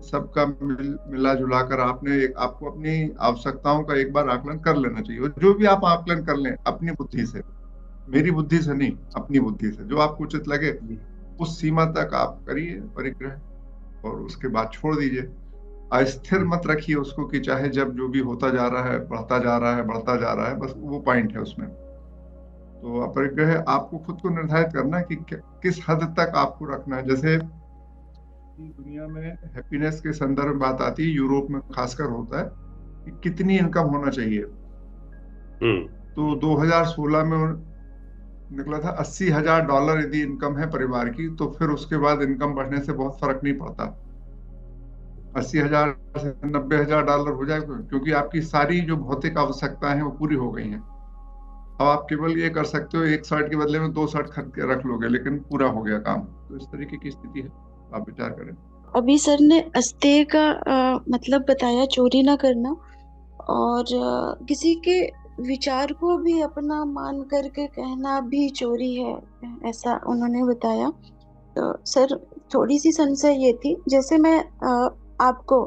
सबका मिला जुला कर आपको अपनी आवश्यकताओं का एक बार आकलन कर लेना चाहिए। और जो भी आप आकलन कर लें अपनी बुद्धि से, मेरी बुद्धि से नहीं, अपनी बुद्धि से जो आपको उचित लगे उस सीमा तक आप करिए परिग्रह, और उसके बाद छोड़ दीजिए। अस्थिर मत रखिए उसको कि चाहे जब जो भी होता जा रहा है, बढ़ता जा रहा है, बस वो पॉइंट है उसमें। तो अपरिग्रह आपको खुद को निर्धारित करना है कि किस हद तक आपको रखना है। जैसे दुनिया में हैप्पीनेस के संदर्भ में बात आती है, यूरोप में खासकर होता है कि कितनी इनकम होना चाहिए। तो 2016 में निकला था $80,000 यदि इनकम है परिवार की, तो फिर उसके बाद इनकम बढ़ने से बहुत फर्क नहीं पड़ता। 80,000 से $90,000 हो जाए, क्योंकि आपकी सारी जो भौतिक आवश्यकताएं हैं वो पूरी हो गई हैं। अब आप केवल ये कर सकते हो, 1 शर्ट के बदले में 2 शर्ट खरीद के रख लोगे, लेकिन पूरा हो गया काम। तो इस तरीके की स्थिति है, आप विचार करें। अभी सर ने अस्तेय का मतलब बताया, चोरी ना करना, और किसी के विचार को भी अपना मान करके कहना भी चोरी है, ऐसा उन्होंने बताया। तो सर थोड़ी सी संशय ये थी, जैसे मैं आपको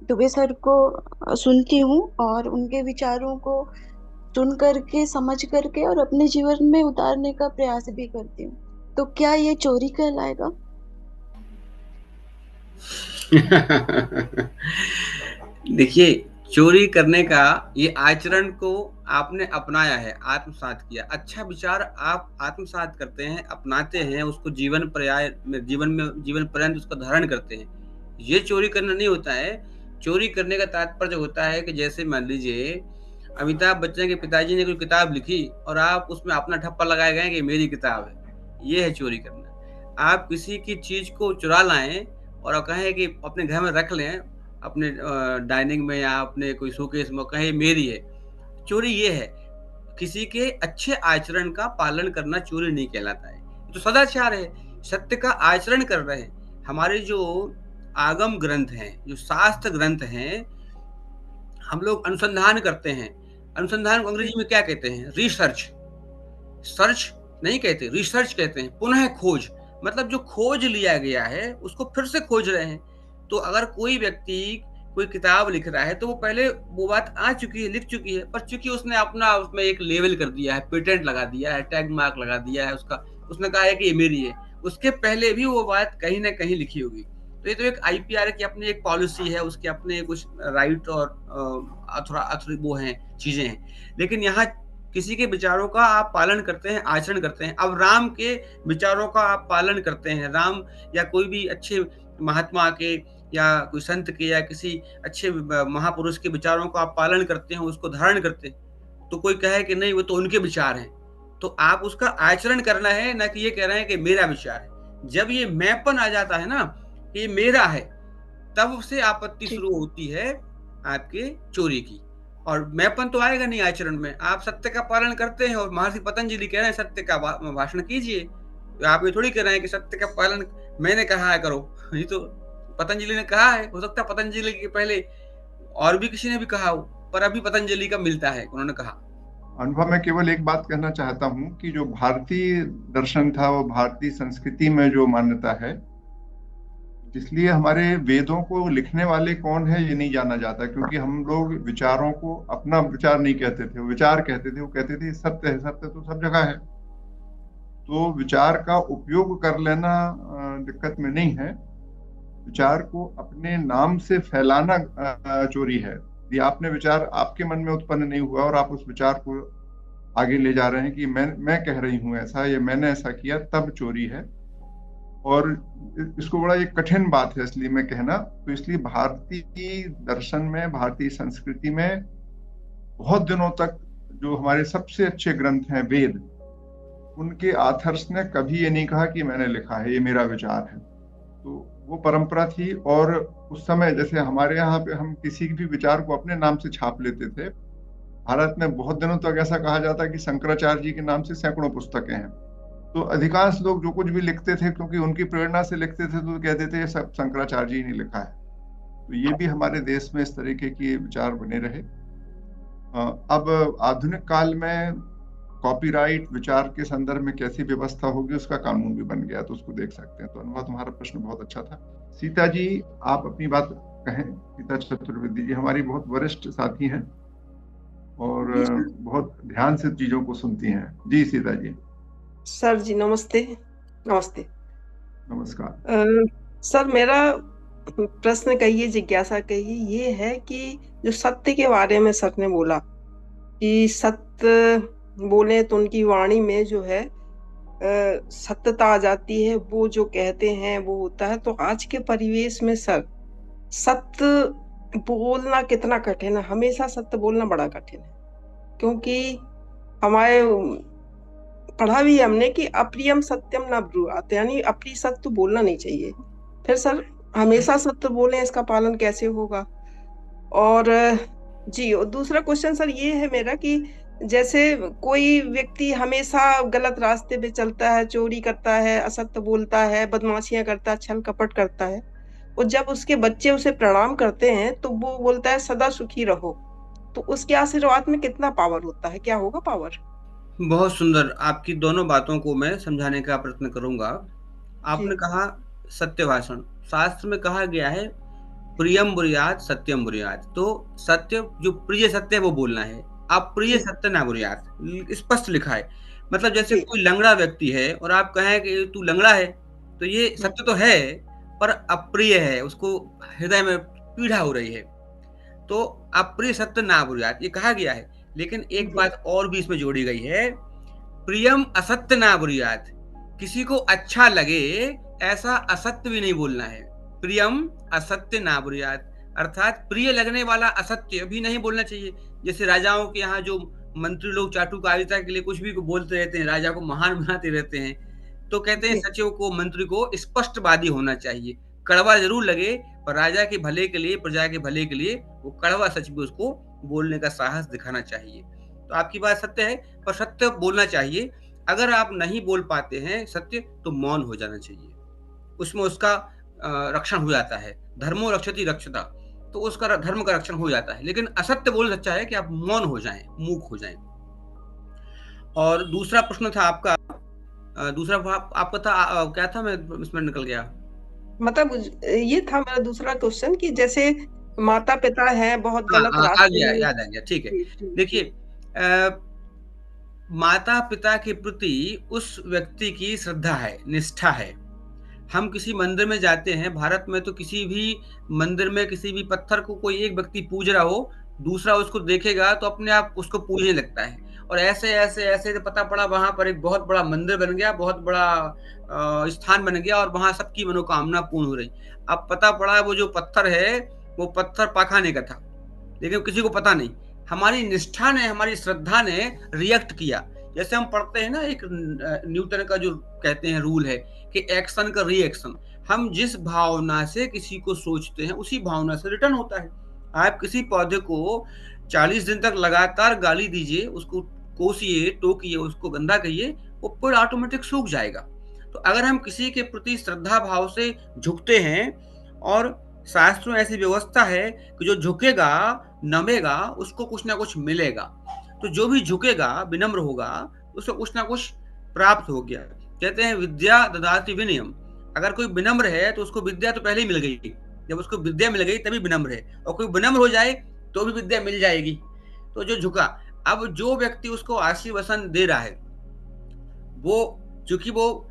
दुबे सर को सुनती हूँ और उनके विचारों को सुन करके, समझ करके और अपने जीवन में उतारने का प्रयास भी करती हूँ, तो क्या ये चोरी कहलाएगा? देखिए, चोरी करने का ये आचरण को आपने अपनाया है, आत्मसात किया। अच्छा विचार आप आत्मसात करते हैं, अपनाते हैं, उसको जीवन पर्यंत उसका धारण करते हैं। ये चोरी करना नहीं होता है। चोरी करने का तात्पर्य होता है कि जैसे मान लीजिए अमिताभ बच्चन के पिताजी ने कोई किताब लिखी और आप उसमें अपना ठप्पा लगाए गए कि मेरी किताब है। ये है चोरी करना। आप किसी की चीज को चुरा लाएं और आप कहें कि अपने घर में रख लें, अपने डाइनिंग में या अपने कोई शोकेस में, कहें मेरी है। चोरी ये है, किसी के अच्छे आचरण का पालन करना चोरी नहीं कहलाता है, तो सदाचार है, सत्य का आचरण कर रहे हैं। हमारे जो आगम ग्रंथ हैं, जो शास्त्र ग्रंथ हैं, हम लोग अनुसंधान करते हैं। अनुसंधान को अंग्रेजी में क्या कहते हैं? रिसर्च। सर्च नहीं कहते, रिसर्च कहते हैं। पुनः खोज, मतलब जो खोज लिया गया है उसको फिर से खोज रहे हैं। तो अगर कोई व्यक्ति कोई किताब लिख रहा है तो वो पहले वो बात आ चुकी है, लिख चुकी है, पर चूंकि उसने अपना उसमें एक लेवल कर दिया है, पेटेंट लगा दिया है, टैग मार्क लगा दिया है, उसने कहा है कि ये मेरी है, उसके पहले भी वो बात कहीं ना कहीं लिखी होगी। तो ये तो एक IPR की अपनी एक पॉलिसी है, उसके अपने कुछ राइट और वो हैं, चीजें हैं। लेकिन यहाँ किसी के विचारों का आप पालन करते हैं, आचरण करते हैं। अब राम के विचारों का आप पालन करते हैं, राम या कोई भी अच्छे महात्मा के या कोई संत के या किसी अच्छे महापुरुष के विचारों का आप पालन करते हैं, उसको धारण करते हैं। तो कोई कहे कि नहीं वो तो उनके विचार हैं, तो आप उसका आचरण करना है, ना कि ये कह रहे हैं कि मेरा विचार है। जब ये मैंपन आ जाता है ना, ये मेरा है, तब से आपत्ति शुरू होती है आपके चोरी की। और मैंपन तो आएगा नहीं आचरण में। आप सत्य का पालन करते हैं और महर्षि पतंजलि कह रहे हैं सत्य का भाषण कीजिए। तो आप ये थोड़ी कह रहे हैं कि सत्य का पालन मैंने कहा है करो, ये तो पतंजलि ने कहा है। हो सकता है पतंजलि के पहले और भी किसी ने भी कहा हो, पर अभी पतंजलि का मिलता है, उन्होंने कहा। अनुभव, मैं केवल एक बात कहना चाहता हूँ कि जो भारतीय दर्शन था, वो भारतीय संस्कृति में जो मान्यता है, इसलिए हमारे वेदों को लिखने वाले कौन है ये नहीं जाना जाता, क्योंकि हम लोग विचारों को अपना विचार नहीं कहते थे, वो विचार कहते थे, वो कहते थे सत्य है, सत्य तो सब जगह है। तो विचार का उपयोग कर लेना दिक्कत में नहीं है, विचार को अपने नाम से फैलाना चोरी है। यदि आपने विचार आपके मन में उत्पन्न नहीं हुआ और आप उस विचार को आगे ले जा रहे हैं कि मैं कह रही हूं ऐसा, या मैंने ऐसा किया, तब चोरी है। और इसको बड़ा एक कठिन बात है इसलिए मैं कहना, तो इसलिए भारतीय दर्शन में, भारतीय संस्कृति में बहुत दिनों तक जो हमारे सबसे अच्छे ग्रंथ हैं वेद, उनके आथर्स ने कभी ये नहीं कहा कि मैंने लिखा है, ये मेरा विचार है। तो वो परंपरा थी। और उस समय जैसे हमारे यहाँ पे हम किसी भी विचार को अपने नाम से छाप लेते थे, भारत में बहुत दिनों तक ऐसा कहा जाता कि शंकराचार्य जी के नाम से सैकड़ों पुस्तकें हैं। तो अधिकांश लोग जो कुछ भी लिखते थे, क्योंकि उनकी प्रेरणा से लिखते थे, तो कहते थे ये सब शंकराचार्य जी ने लिखा है। तो ये भी हमारे देश में इस तरीके के विचार बने रहे। अब आधुनिक काल में कॉपीराइट विचार के संदर्भ में कैसी व्यवस्था होगी, उसका कानून भी बन गया, तो उसको देख सकते हैं। तो अनुभव, तुम्हारा प्रश्न बहुत अच्छा था। सीता जी, आप अपनी बात कहें। सीता चतुर्वेदी जी हमारी बहुत वरिष्ठ साथी हैं और बहुत ध्यान से चीजों को सुनती हैं। जी सीता जी। सर जी नमस्ते। नमस्ते। नमस्कार। सर, मेरा प्रश्न कहिए, जिज्ञासा कहिए, ये है कि जो सत्य के बारे में सर ने बोला कि सत्य बोले तो उनकी वाणी में जो है सत्यता आ जाती है, वो जो कहते हैं वो होता है। तो आज के परिवेश में सर सत्य बोलना कितना कठिन है? हमेशा सत्य बोलना बड़ा कठिन है, क्योंकि हमारे पढ़ा भी है हमने कि अप्रियम सत्यम न ब्रूयात, यानी अप्रिय सत्य तो बोलना नहीं चाहिए। फिर सर हमेशा सत्य बोलें, इसका पालन कैसे होगा? और जी, और दूसरा क्वेश्चन सर ये है मेरा कि जैसे कोई व्यक्ति हमेशा गलत रास्ते पे चलता है, चोरी करता है, असत्य बोलता है, बदमाशियां करता है, छल कपट करता है, और जब उसके बच्चे उसे प्रणाम करते हैं तो वो बोलता है सदा सुखी रहो, तो उसके आशीर्वाद में कितना पावर होता है? क्या होगा पावर? बहुत सुंदर। आपकी दोनों बातों को मैं समझाने का प्रयत्न करूंगा। आपने कहा सत्य भाषण, शास्त्र में कहा गया है प्रियम बुर्यात सत्यम बुर्यात। तो सत्य, जो प्रिय सत्य है वो बोलना है, अप्रिय सत्य ना बुर्यात, स्पष्ट लिखा है। मतलब जैसे कोई लंगड़ा व्यक्ति है और आप कहें कि तू लंगड़ा है, तो ये सत्य तो है पर अप्रिय है, उसको हृदय में पीड़ा हो रही है, तो अप्रिय सत्य ना बुर्यात, ये कहा गया है। लेकिन एक बात और भी इसमें जोड़ी गई है, प्रियम असत्य ना बुर्यात। किसी को अच्छा लगे ऐसा असत्य भी नहीं बोलना है। प्रियम असत्य ना बुर्यात, अर्थात प्रिय लगने वाला असत्य भी नहीं बोलना चाहिए। जैसे राजाओं के यहाँ जो मंत्री लोग चाटुकारिता के लिए कुछ भी बोलते रहते हैं, राजा को महान बनाते रहते हैं, तो कहते हैं सचिव को, मंत्री को स्पष्टवादी होना चाहिए। कड़वा जरूर लगे पर राजा के भले के लिए, प्रजा के भले के लिए वो कड़वा सच भी उसको बोलने का साहस दिखाना चाहिए। तो आपकी बात सत्य है, पर सत्य बोलना चाहिए। अगर आप नहीं बोल पाते हैं सत्य, तो मौन हो जाना चाहिए, उसमें उसका रक्षण हो जाता है। धर्मो रक्षति रक्षता, तो उसका धर्म का रक्षण हो जाता है। लेकिन असत्य बोलना अच्छा है कि आप मौन हो जाएं, मूक हो जाएं। और दूसरा प्रश्न था आपका, दूसरा आपका था क्या था, मैं इसमें निकल गया। मतलब ये था मेरा दूसरा क्वेश्चन कि जैसे माता पिता है बहुत गलत रास्ते में, याद आ गया, ठीक है। देखिए, माता पिता के प्रति उस व्यक्ति की श्रद्धा है, निष्ठा है। हम किसी मंदिर में जाते हैं, भारत में तो किसी भी मंदिर में किसी भी पत्थर को कोई एक व्यक्ति पूज रहा हो, दूसरा उसको देखेगा तो अपने आप उसको पूजने लगता है। और ऐसे ऐसे ऐसे पता पड़ा वहां पर एक बहुत बड़ा मंदिर बन गया, बहुत बड़ा स्थान बन गया, और वहां सबकी मनोकामना पूर्ण हो रही। अब पता पड़ा वो जो पत्थर है वो पत्थर पाखाने का था, लेकिन किसी को पता नहीं। हमारी निष्ठा ने, हमारी श्रद्धा ने रिएक्ट किया। जैसे हम पढ़ते हैं ना, एक न्यूटन का जो कहते हैं रूल है कि एक्शन का रिएक्शन। हम जिस भावना से किसी को सोचते हैं उसी भावना से रिटर्न होता है। आप किसी पौधे को 40 दिन तक लगातार गाली दीजिए, उसको कोसिए, टोकिए, उसको गंदा कहिए, वो पेड़ ऑटोमेटिक सूख जाएगा। तो अगर हम किसी के प्रति श्रद्धा भाव से झुकते हैं और शास्त्रों में ऐसी व्यवस्था है कि जो झुकेगा, नमेगा, उसको कुछ ना कुछ मिलेगा। तो जो भी झुकेगा, विनम्र होगा, उसको कुछ ना कुछ प्राप्त हो गया। कहते हैं विद्या ददाति विनयम। अगर कोई विनम्र है तो उसको विद्या तो पहले ही मिल गई। जब उसको विद्या मिल गई तभी विनम्र है, और कोई विनम्र हो जाए तो भी विद्या मिल जाएगी। तो जो झुका, अब जो व्यक्ति उसको आशीर्वचन दे रहा है, वो चूंकि वो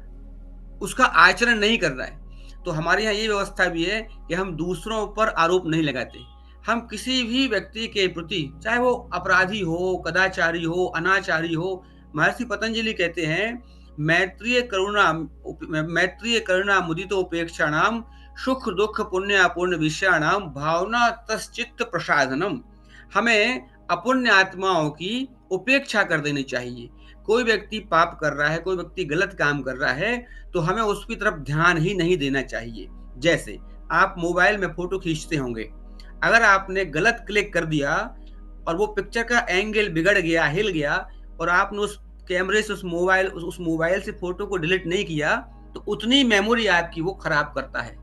उसका आचरण नहीं कर रहा है, तो हमारे यहाँ ये व्यवस्था भी है कि हम दूसरों पर आरोप नहीं लगाते। हम किसी भी व्यक्ति के प्रति, चाहे वो अपराधी हो, कदाचारी हो, अनाचारी हो, महर्षि पतंजलि कहते हैं मैत्रीय करुणा मुदितोपेक्षाणाम सुख दुख पुण्य अपुण्य विषयाणाम भावना तश्चित्त प्रसाधनम। हमें अपुण्य आत्माओं की उपेक्षा कर देनी चाहिए। कोई व्यक्ति पाप कर रहा है, कोई व्यक्ति गलत काम कर रहा है, तो हमें उसकी तरफ ध्यान ही नहीं देना चाहिए। जैसे आप मोबाइल में फोटो खींचते होंगे, अगर आपने गलत क्लिक कर दिया और वो पिक्चर का एंगल बिगड़ गया, हिल गया, और आपने उस कैमरे से उस मोबाइल से फोटो को डिलीट नहीं किया, तो उतनी मेमोरी आपकी वो खराब करता है।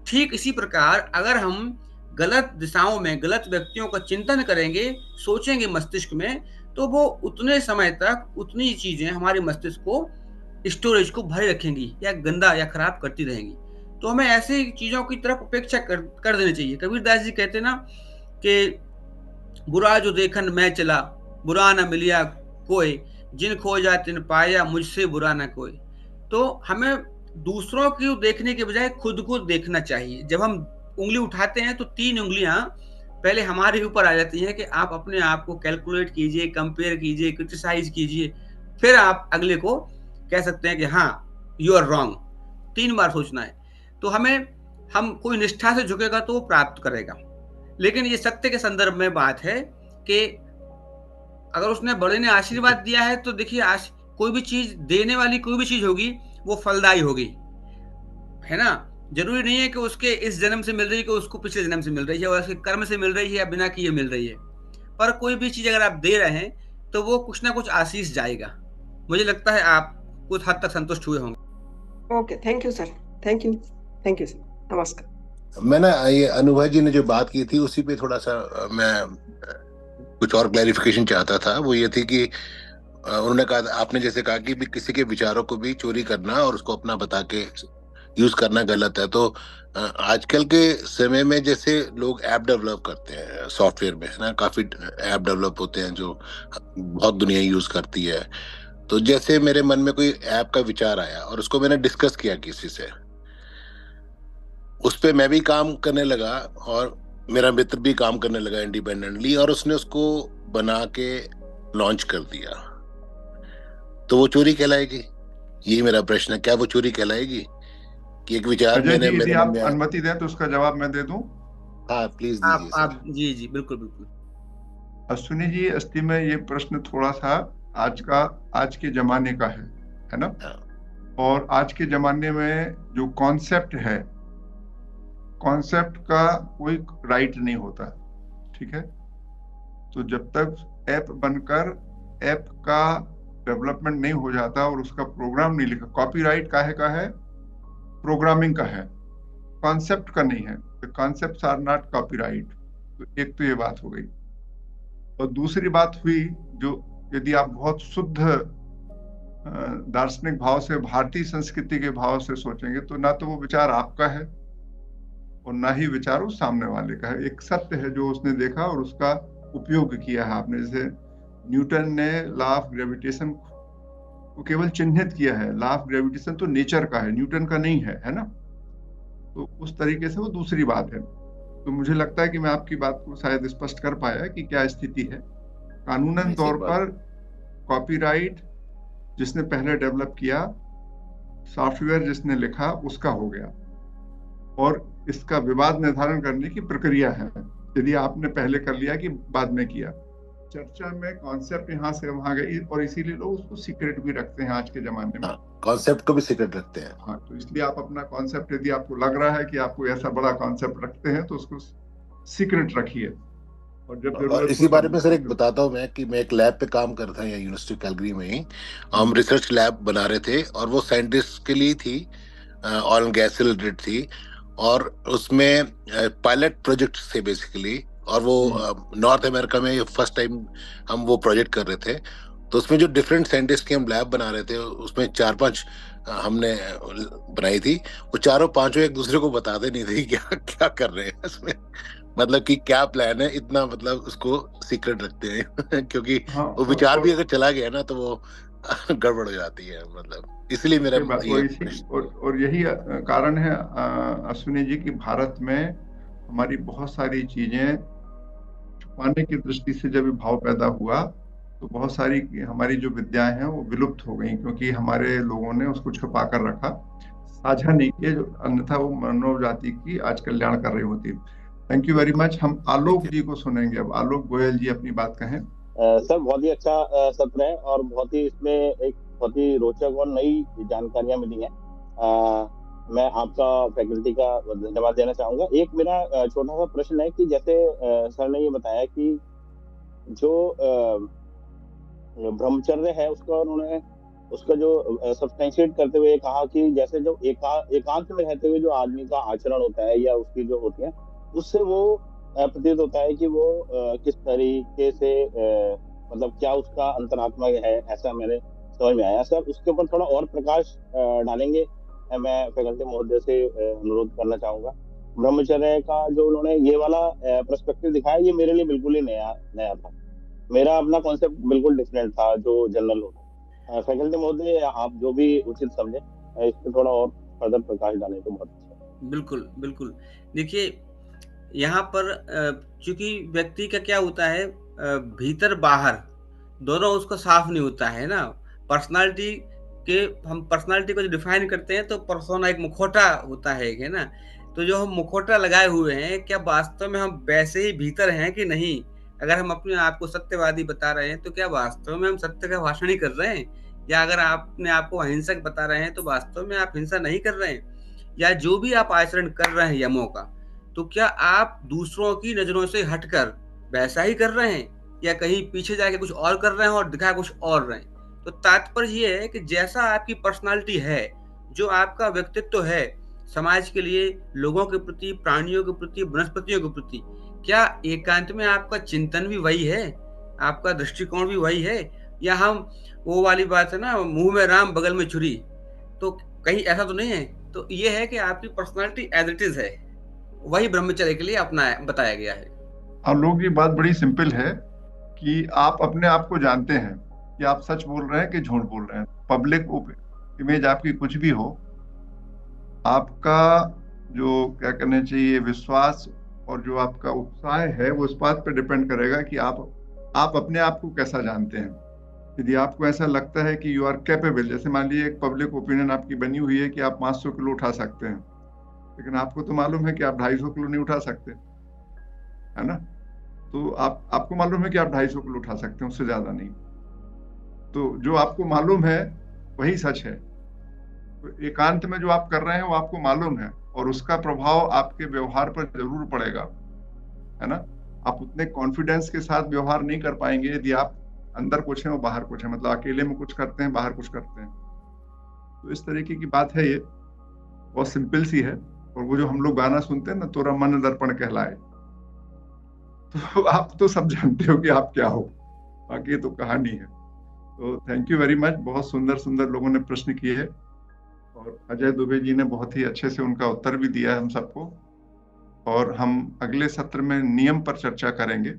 ठीक इसी प्रकार अगर हम गलत दिशाओं में गलत व्यक्तियों का चिंतन करेंगे, सोचेंगे मस्तिष्क में, तो वो उतने समय तक उतनी चीजें हमारे मस्तिष्क को, स्टोरेज को भरे रखेंगी या गंदा या खराब करती रहेंगी। तो हमें ऐसी चीजों की तरफ उपेक्षा कर देनी चाहिए। कबीरदास जी कहते ना कि बुरा जो देखन मैं चला, बुरा न मिलिया कोई, जिन खोजा तिन पाया, मुझसे बुरा न कोई। तो हमें दूसरों की देखने के बजाय खुद को देखना चाहिए। जब हम उंगली उठाते हैं तो 3 उंगलियां पहले हमारे ऊपर आ जाती है कि आप अपने आप को कैलकुलेट कीजिए, कंपेयर कीजिए, क्रिटिसाइज कीजिए, फिर आप अगले को कह सकते हैं कि हाँ यू आर रॉन्ग। 3 बार सोचना है। तो हम कोई निष्ठा से झुकेगा तो वो प्राप्त करेगा। लेकिन ये सत्य के संदर्भ में बात है कि अगर उसने बड़े ने आशीर्वाद दिया है तो देखिए, कोई भी चीज देने वाली कोई भी चीज होगी वो फलदायी होगी, है ना। जरूरी नहीं है कि उसके इस जन्म से मिल रही है कि उसको पिछले जन्म से मिल रही है, और उसके कर्म से मिल रही है या बिना किए मिल रही है। पर कोई भी चीज अगर आप दे रहे हैं तो वो कुछ ना कुछ आशीष जाएगा। मुझे लगता है आप कुछ हद तक संतुष्ट हुए होंगे। Okay, thank you sir, thank you sir, नमस्कार। मैं ना ये अनुभव जी ने जो बात की थी उसी पे थोड़ा सा मैं कुछ और क्लैरिफिकेशन चाहता था। वो ये थी कि उन्होंने कहा, आपने जैसे कहा कि भी किसी के विचारों को भी चोरी करना और उसको अपना बता के यूज करना गलत है। तो आजकल के समय में जैसे लोग ऐप डेवलप करते हैं सॉफ्टवेयर में, है ना, काफी ऐप डेवलप होते हैं जो बहुत दुनिया यूज करती है। तो जैसे मेरे मन में कोई ऐप का विचार आया और उसको मैंने डिस्कस किया किसी से, उस पे मैं भी काम करने लगा और मेरा मित्र भी काम करने लगा इंडिपेंडेंटली, और उसने उसको बना के लॉन्च कर दिया, तो वो चोरी कहलाएगी? यही मेरा प्रश्न है, क्या वो चोरी कहलाएगी कि एक विचार मैंने यदि आप अनुमति दें तो उसका जवाब मैं दे दूं? हाँ प्लीज दीजिए सर। आप जी बिल्कुल। अश्विनी जी, अस्थि में ये प्रश्न थोड़ा सा आज के जमाने का है ना। और आज के जमाने में जो कॉन्सेप्ट है, कॉन्सेप्ट का कोई राइट नहीं होता, ठीक है। तो जब तक ऐप बनकर ऐप का डेवलपमेंट नहीं हो जाता और उसका प्रोग्राम नहीं लिखा, कॉपीराइट काहे का है? प्रोग्रामिंग का है, कॉन्सेप्ट का नहीं है। Concepts are not copyright. तो एक तो ये बात हो गई। और दूसरी बात हुई, जो यदि आप बहुत शुद्ध दार्शनिक भाव से, भारतीय संस्कृति के भाव से सोचेंगे, तो ना तो वो विचार आपका है और ना ही विचार उस सामने वाले का है। एक सत्य है जो उसने देखा और उसका उपयोग किया है आपने। जैसे न्यूटन ने लॉ ऑफ ग्रेविटेशन को केवल चिन्हित किया है, लॉ ऑफ ग्रेविटेशन तो नेचर का है, न्यूटन का नहीं है ना। तो उस तरीके से वो दूसरी बात है। तो मुझे लगता है कि मैं आपकी बात को शायद स्पष्ट कर पाया कि क्या स्थिति है। कानूनन तौर पर कॉपीराइट जिसने पहले डेवलप किया, सॉफ्टवेयर जिसने लिखा, उसका हो गया, और इसका विवाद निर्धारण करने की प्रक्रिया है, यदि आपने पहले कर लिया कि बाद में किया। चर्चा में कॉन्सेप्ट यहाँ से वहां गई, और इसीलिए लोग उसको सीक्रेट भी रखते हैं आज के जमाने में। कॉन्सेप्ट को भी सीक्रेट रखते हैं। हाँ, तो इसलिए आप अपना कॉन्सेप्ट, यदि आपको लग रहा है कि आपको ऐसा बड़ा कॉन्सेप्ट रखते हैं, तो उसको सीक्रेट रखिए। और इसी बारे में सर एक बताता हूँ मैं कि मैं एक लैब पे काम कर रहा था यूनिवर्सिटी कैलगरी में ही। हम रिसर्च लैब बना रहे थे और वो साइंटिस्ट के लिए थी, ऑयल एंड गैस से रिलेटेड थी। और उसमें पायलट प्रोजेक्ट थे बेसिकली, और वो नॉर्थ अमेरिका में फर्स्ट टाइम हम वो प्रोजेक्ट कर रहे थे। तो उसमें जो डिफरेंट साइंटिस्ट की हम लैब बना रहे थे, उसमें 4-5 हमने बनाई थी। वो चारों पांचों एक दूसरे को बताते नहीं थे क्या क्या कर रहे हैं उसमें, मतलब कि क्या प्लान है, इतना मतलब उसको सीक्रेट रखते हैं क्योंकि वो विचार भी अगर चला गया ना तो वो गड़बड़ हो जाती है, मतलब इसलिए मेरा ये और यही कारण है अश्विनी जी कि भारत में हमारी बहुत सारी चीजें छुपाने की दृष्टि से जब भाव पैदा हुआ तो बहुत सारी हमारी जो विद्याएं हैं वो विलुप्त हो गई, क्योंकि हमारे लोगों ने उसको छुपा कर रखा, साझा नहीं किए, जो अन्यथा वो मानव जाति की आज कल्याण कर रही होती। Thank you very much. हम आलोक जी को सुनेंगे अब। आलोक गोयल जी अपनी बात कहें। सर बहुत ही अच्छा सत्र है और बहुत ही इसमें एक बहुत ही रोचक और नई जानकारियां मिली हैं। मैं आपका फैकल्टी का धन्यवाद देना चाहूंगा। एक मेरा छोटा सा प्रश्न है कि जैसे सर ने ये बताया कि जो ब्रह्मचर्य है उसका जो सब्सटेंशिएट करते हुए कहा कि जैसे जो एकांत में रहते हुए जो आदमी का आचरण होता है या उसकी जो होती है, उससे वो प्रतीत होता है कि वो किस तरीके से मतलब क्या उसका अंतरात्मा है, ऐसा मेरे समझ में आया। सर उसके ऊपर थोड़ा और प्रकाश डालेंगे, मैं फैकल्टी महोदय से अनुरोध करना चाहूंगा। ब्रह्मचर्य का जो उन्होंने ये वाला पर्सपेक्टिव दिखाया, ये मेरे लिए बिल्कुल ही नया था। मेरा अपना कॉन्सेप्ट बिल्कुल डिफरेंट था जो जनरल होता। फैकल्टी महोदय आप जो भी उचित समझे इस पर थोड़ा और फर्दर प्रकाश डालें तो बहुत अच्छा। बिल्कुल बिल्कुल। देखिए यहाँ पर चूंकि व्यक्ति का क्या होता है, भीतर बाहर दोनों उसका साफ नहीं होता है ना। पर्सनालिटी हम पर्सनालिटी को जो डिफाइन करते हैं तो पर्सोना एक मुखौटा होता है ना। तो जो हम मुखौटा लगाए हुए हैं, क्या वास्तव में हम वैसे ही भीतर हैं कि नहीं? अगर हम अपने आप को सत्यवादी बता रहे हैं तो क्या वास्तव में हम सत्य का भाषण ही कर रहे हैं? या अगर आपने आपको अहिंसक बता रहे हैं तो वास्तव में आप हिंसा नहीं कर रहे हैं? या जो भी आप आचरण कर रहे हैं यमों का, तो क्या आप दूसरों की नजरों से हटकर वैसा ही कर रहे हैं या कहीं पीछे जाके कुछ और कर रहे हैं और दिखा कुछ और रहे हैं? तो तात्पर्य ये है कि जैसा आपकी पर्सनालिटी है, जो आपका व्यक्तित्व है समाज के लिए, लोगों के प्रति, प्राणियों के प्रति, वनस्पतियों के प्रति, क्या एकांत में आपका चिंतन भी वही है, आपका दृष्टिकोण भी वही है? या हम वो वाली बात है ना, मुंह में राम बगल में छुरी, तो कहीं ऐसा तो नहीं है? तो ये है कि आपकी पर्सनालिटी एज इट इज है, वही ब्रह्मचर्य के लिए अपना बताया गया है। आलोक की बात बड़ी सिंपल है कि आप अपने आप को जानते हैं कि आप सच बोल रहे हैं कि झूठ बोल रहे हैं। पब्लिक इमेज आपकी कुछ भी हो, आपका जो क्या करना चाहिए विश्वास और जो आपका उत्साह है वो इस बात पर डिपेंड करेगा कि आप अपने आप को कैसा जानते हैं। यदि आपको ऐसा लगता है कि यू आर कैपेबल, जैसे मान लीजिए एक पब्लिक ओपिनियन आपकी बनी हुई है कि आप 500 किलो उठा सकते हैं, लेकिन आपको तो मालूम है कि आप 250 किलो नहीं उठा सकते, है ना। तो आपको मालूम है कि आप 250 किलो उठा सकते हैं, उससे ज्यादा नहीं। तो जो आपको मालूम है वही सच है। तो एकांत में जो आप कर रहे हैं वो आपको मालूम है और उसका प्रभाव आपके व्यवहार पर जरूर पड़ेगा, है ना। आप उतने कॉन्फिडेंस के साथ व्यवहार नहीं कर पाएंगे यदि आप अंदर कुछ है और बाहर कुछ है, मतलब अकेले में कुछ करते हैं, बाहर कुछ करते हैं। तो इस तरीके की बात है, ये बहुत सिंपल सी है। और वो जो हम लोग गाना सुनते हैं ना, तोरा मन दर्पण कहलाए, तो आप तो सब जानते हो कि आप क्या हो, बाकी ये तो कहानी है। तो थैंक यू वेरी मच। बहुत सुंदर सुंदर लोगों ने प्रश्न किए हैं और अजय दुबे जी ने बहुत ही अच्छे से उनका उत्तर भी दिया है हम सबको। और हम अगले सत्र में नियम पर चर्चा करेंगे।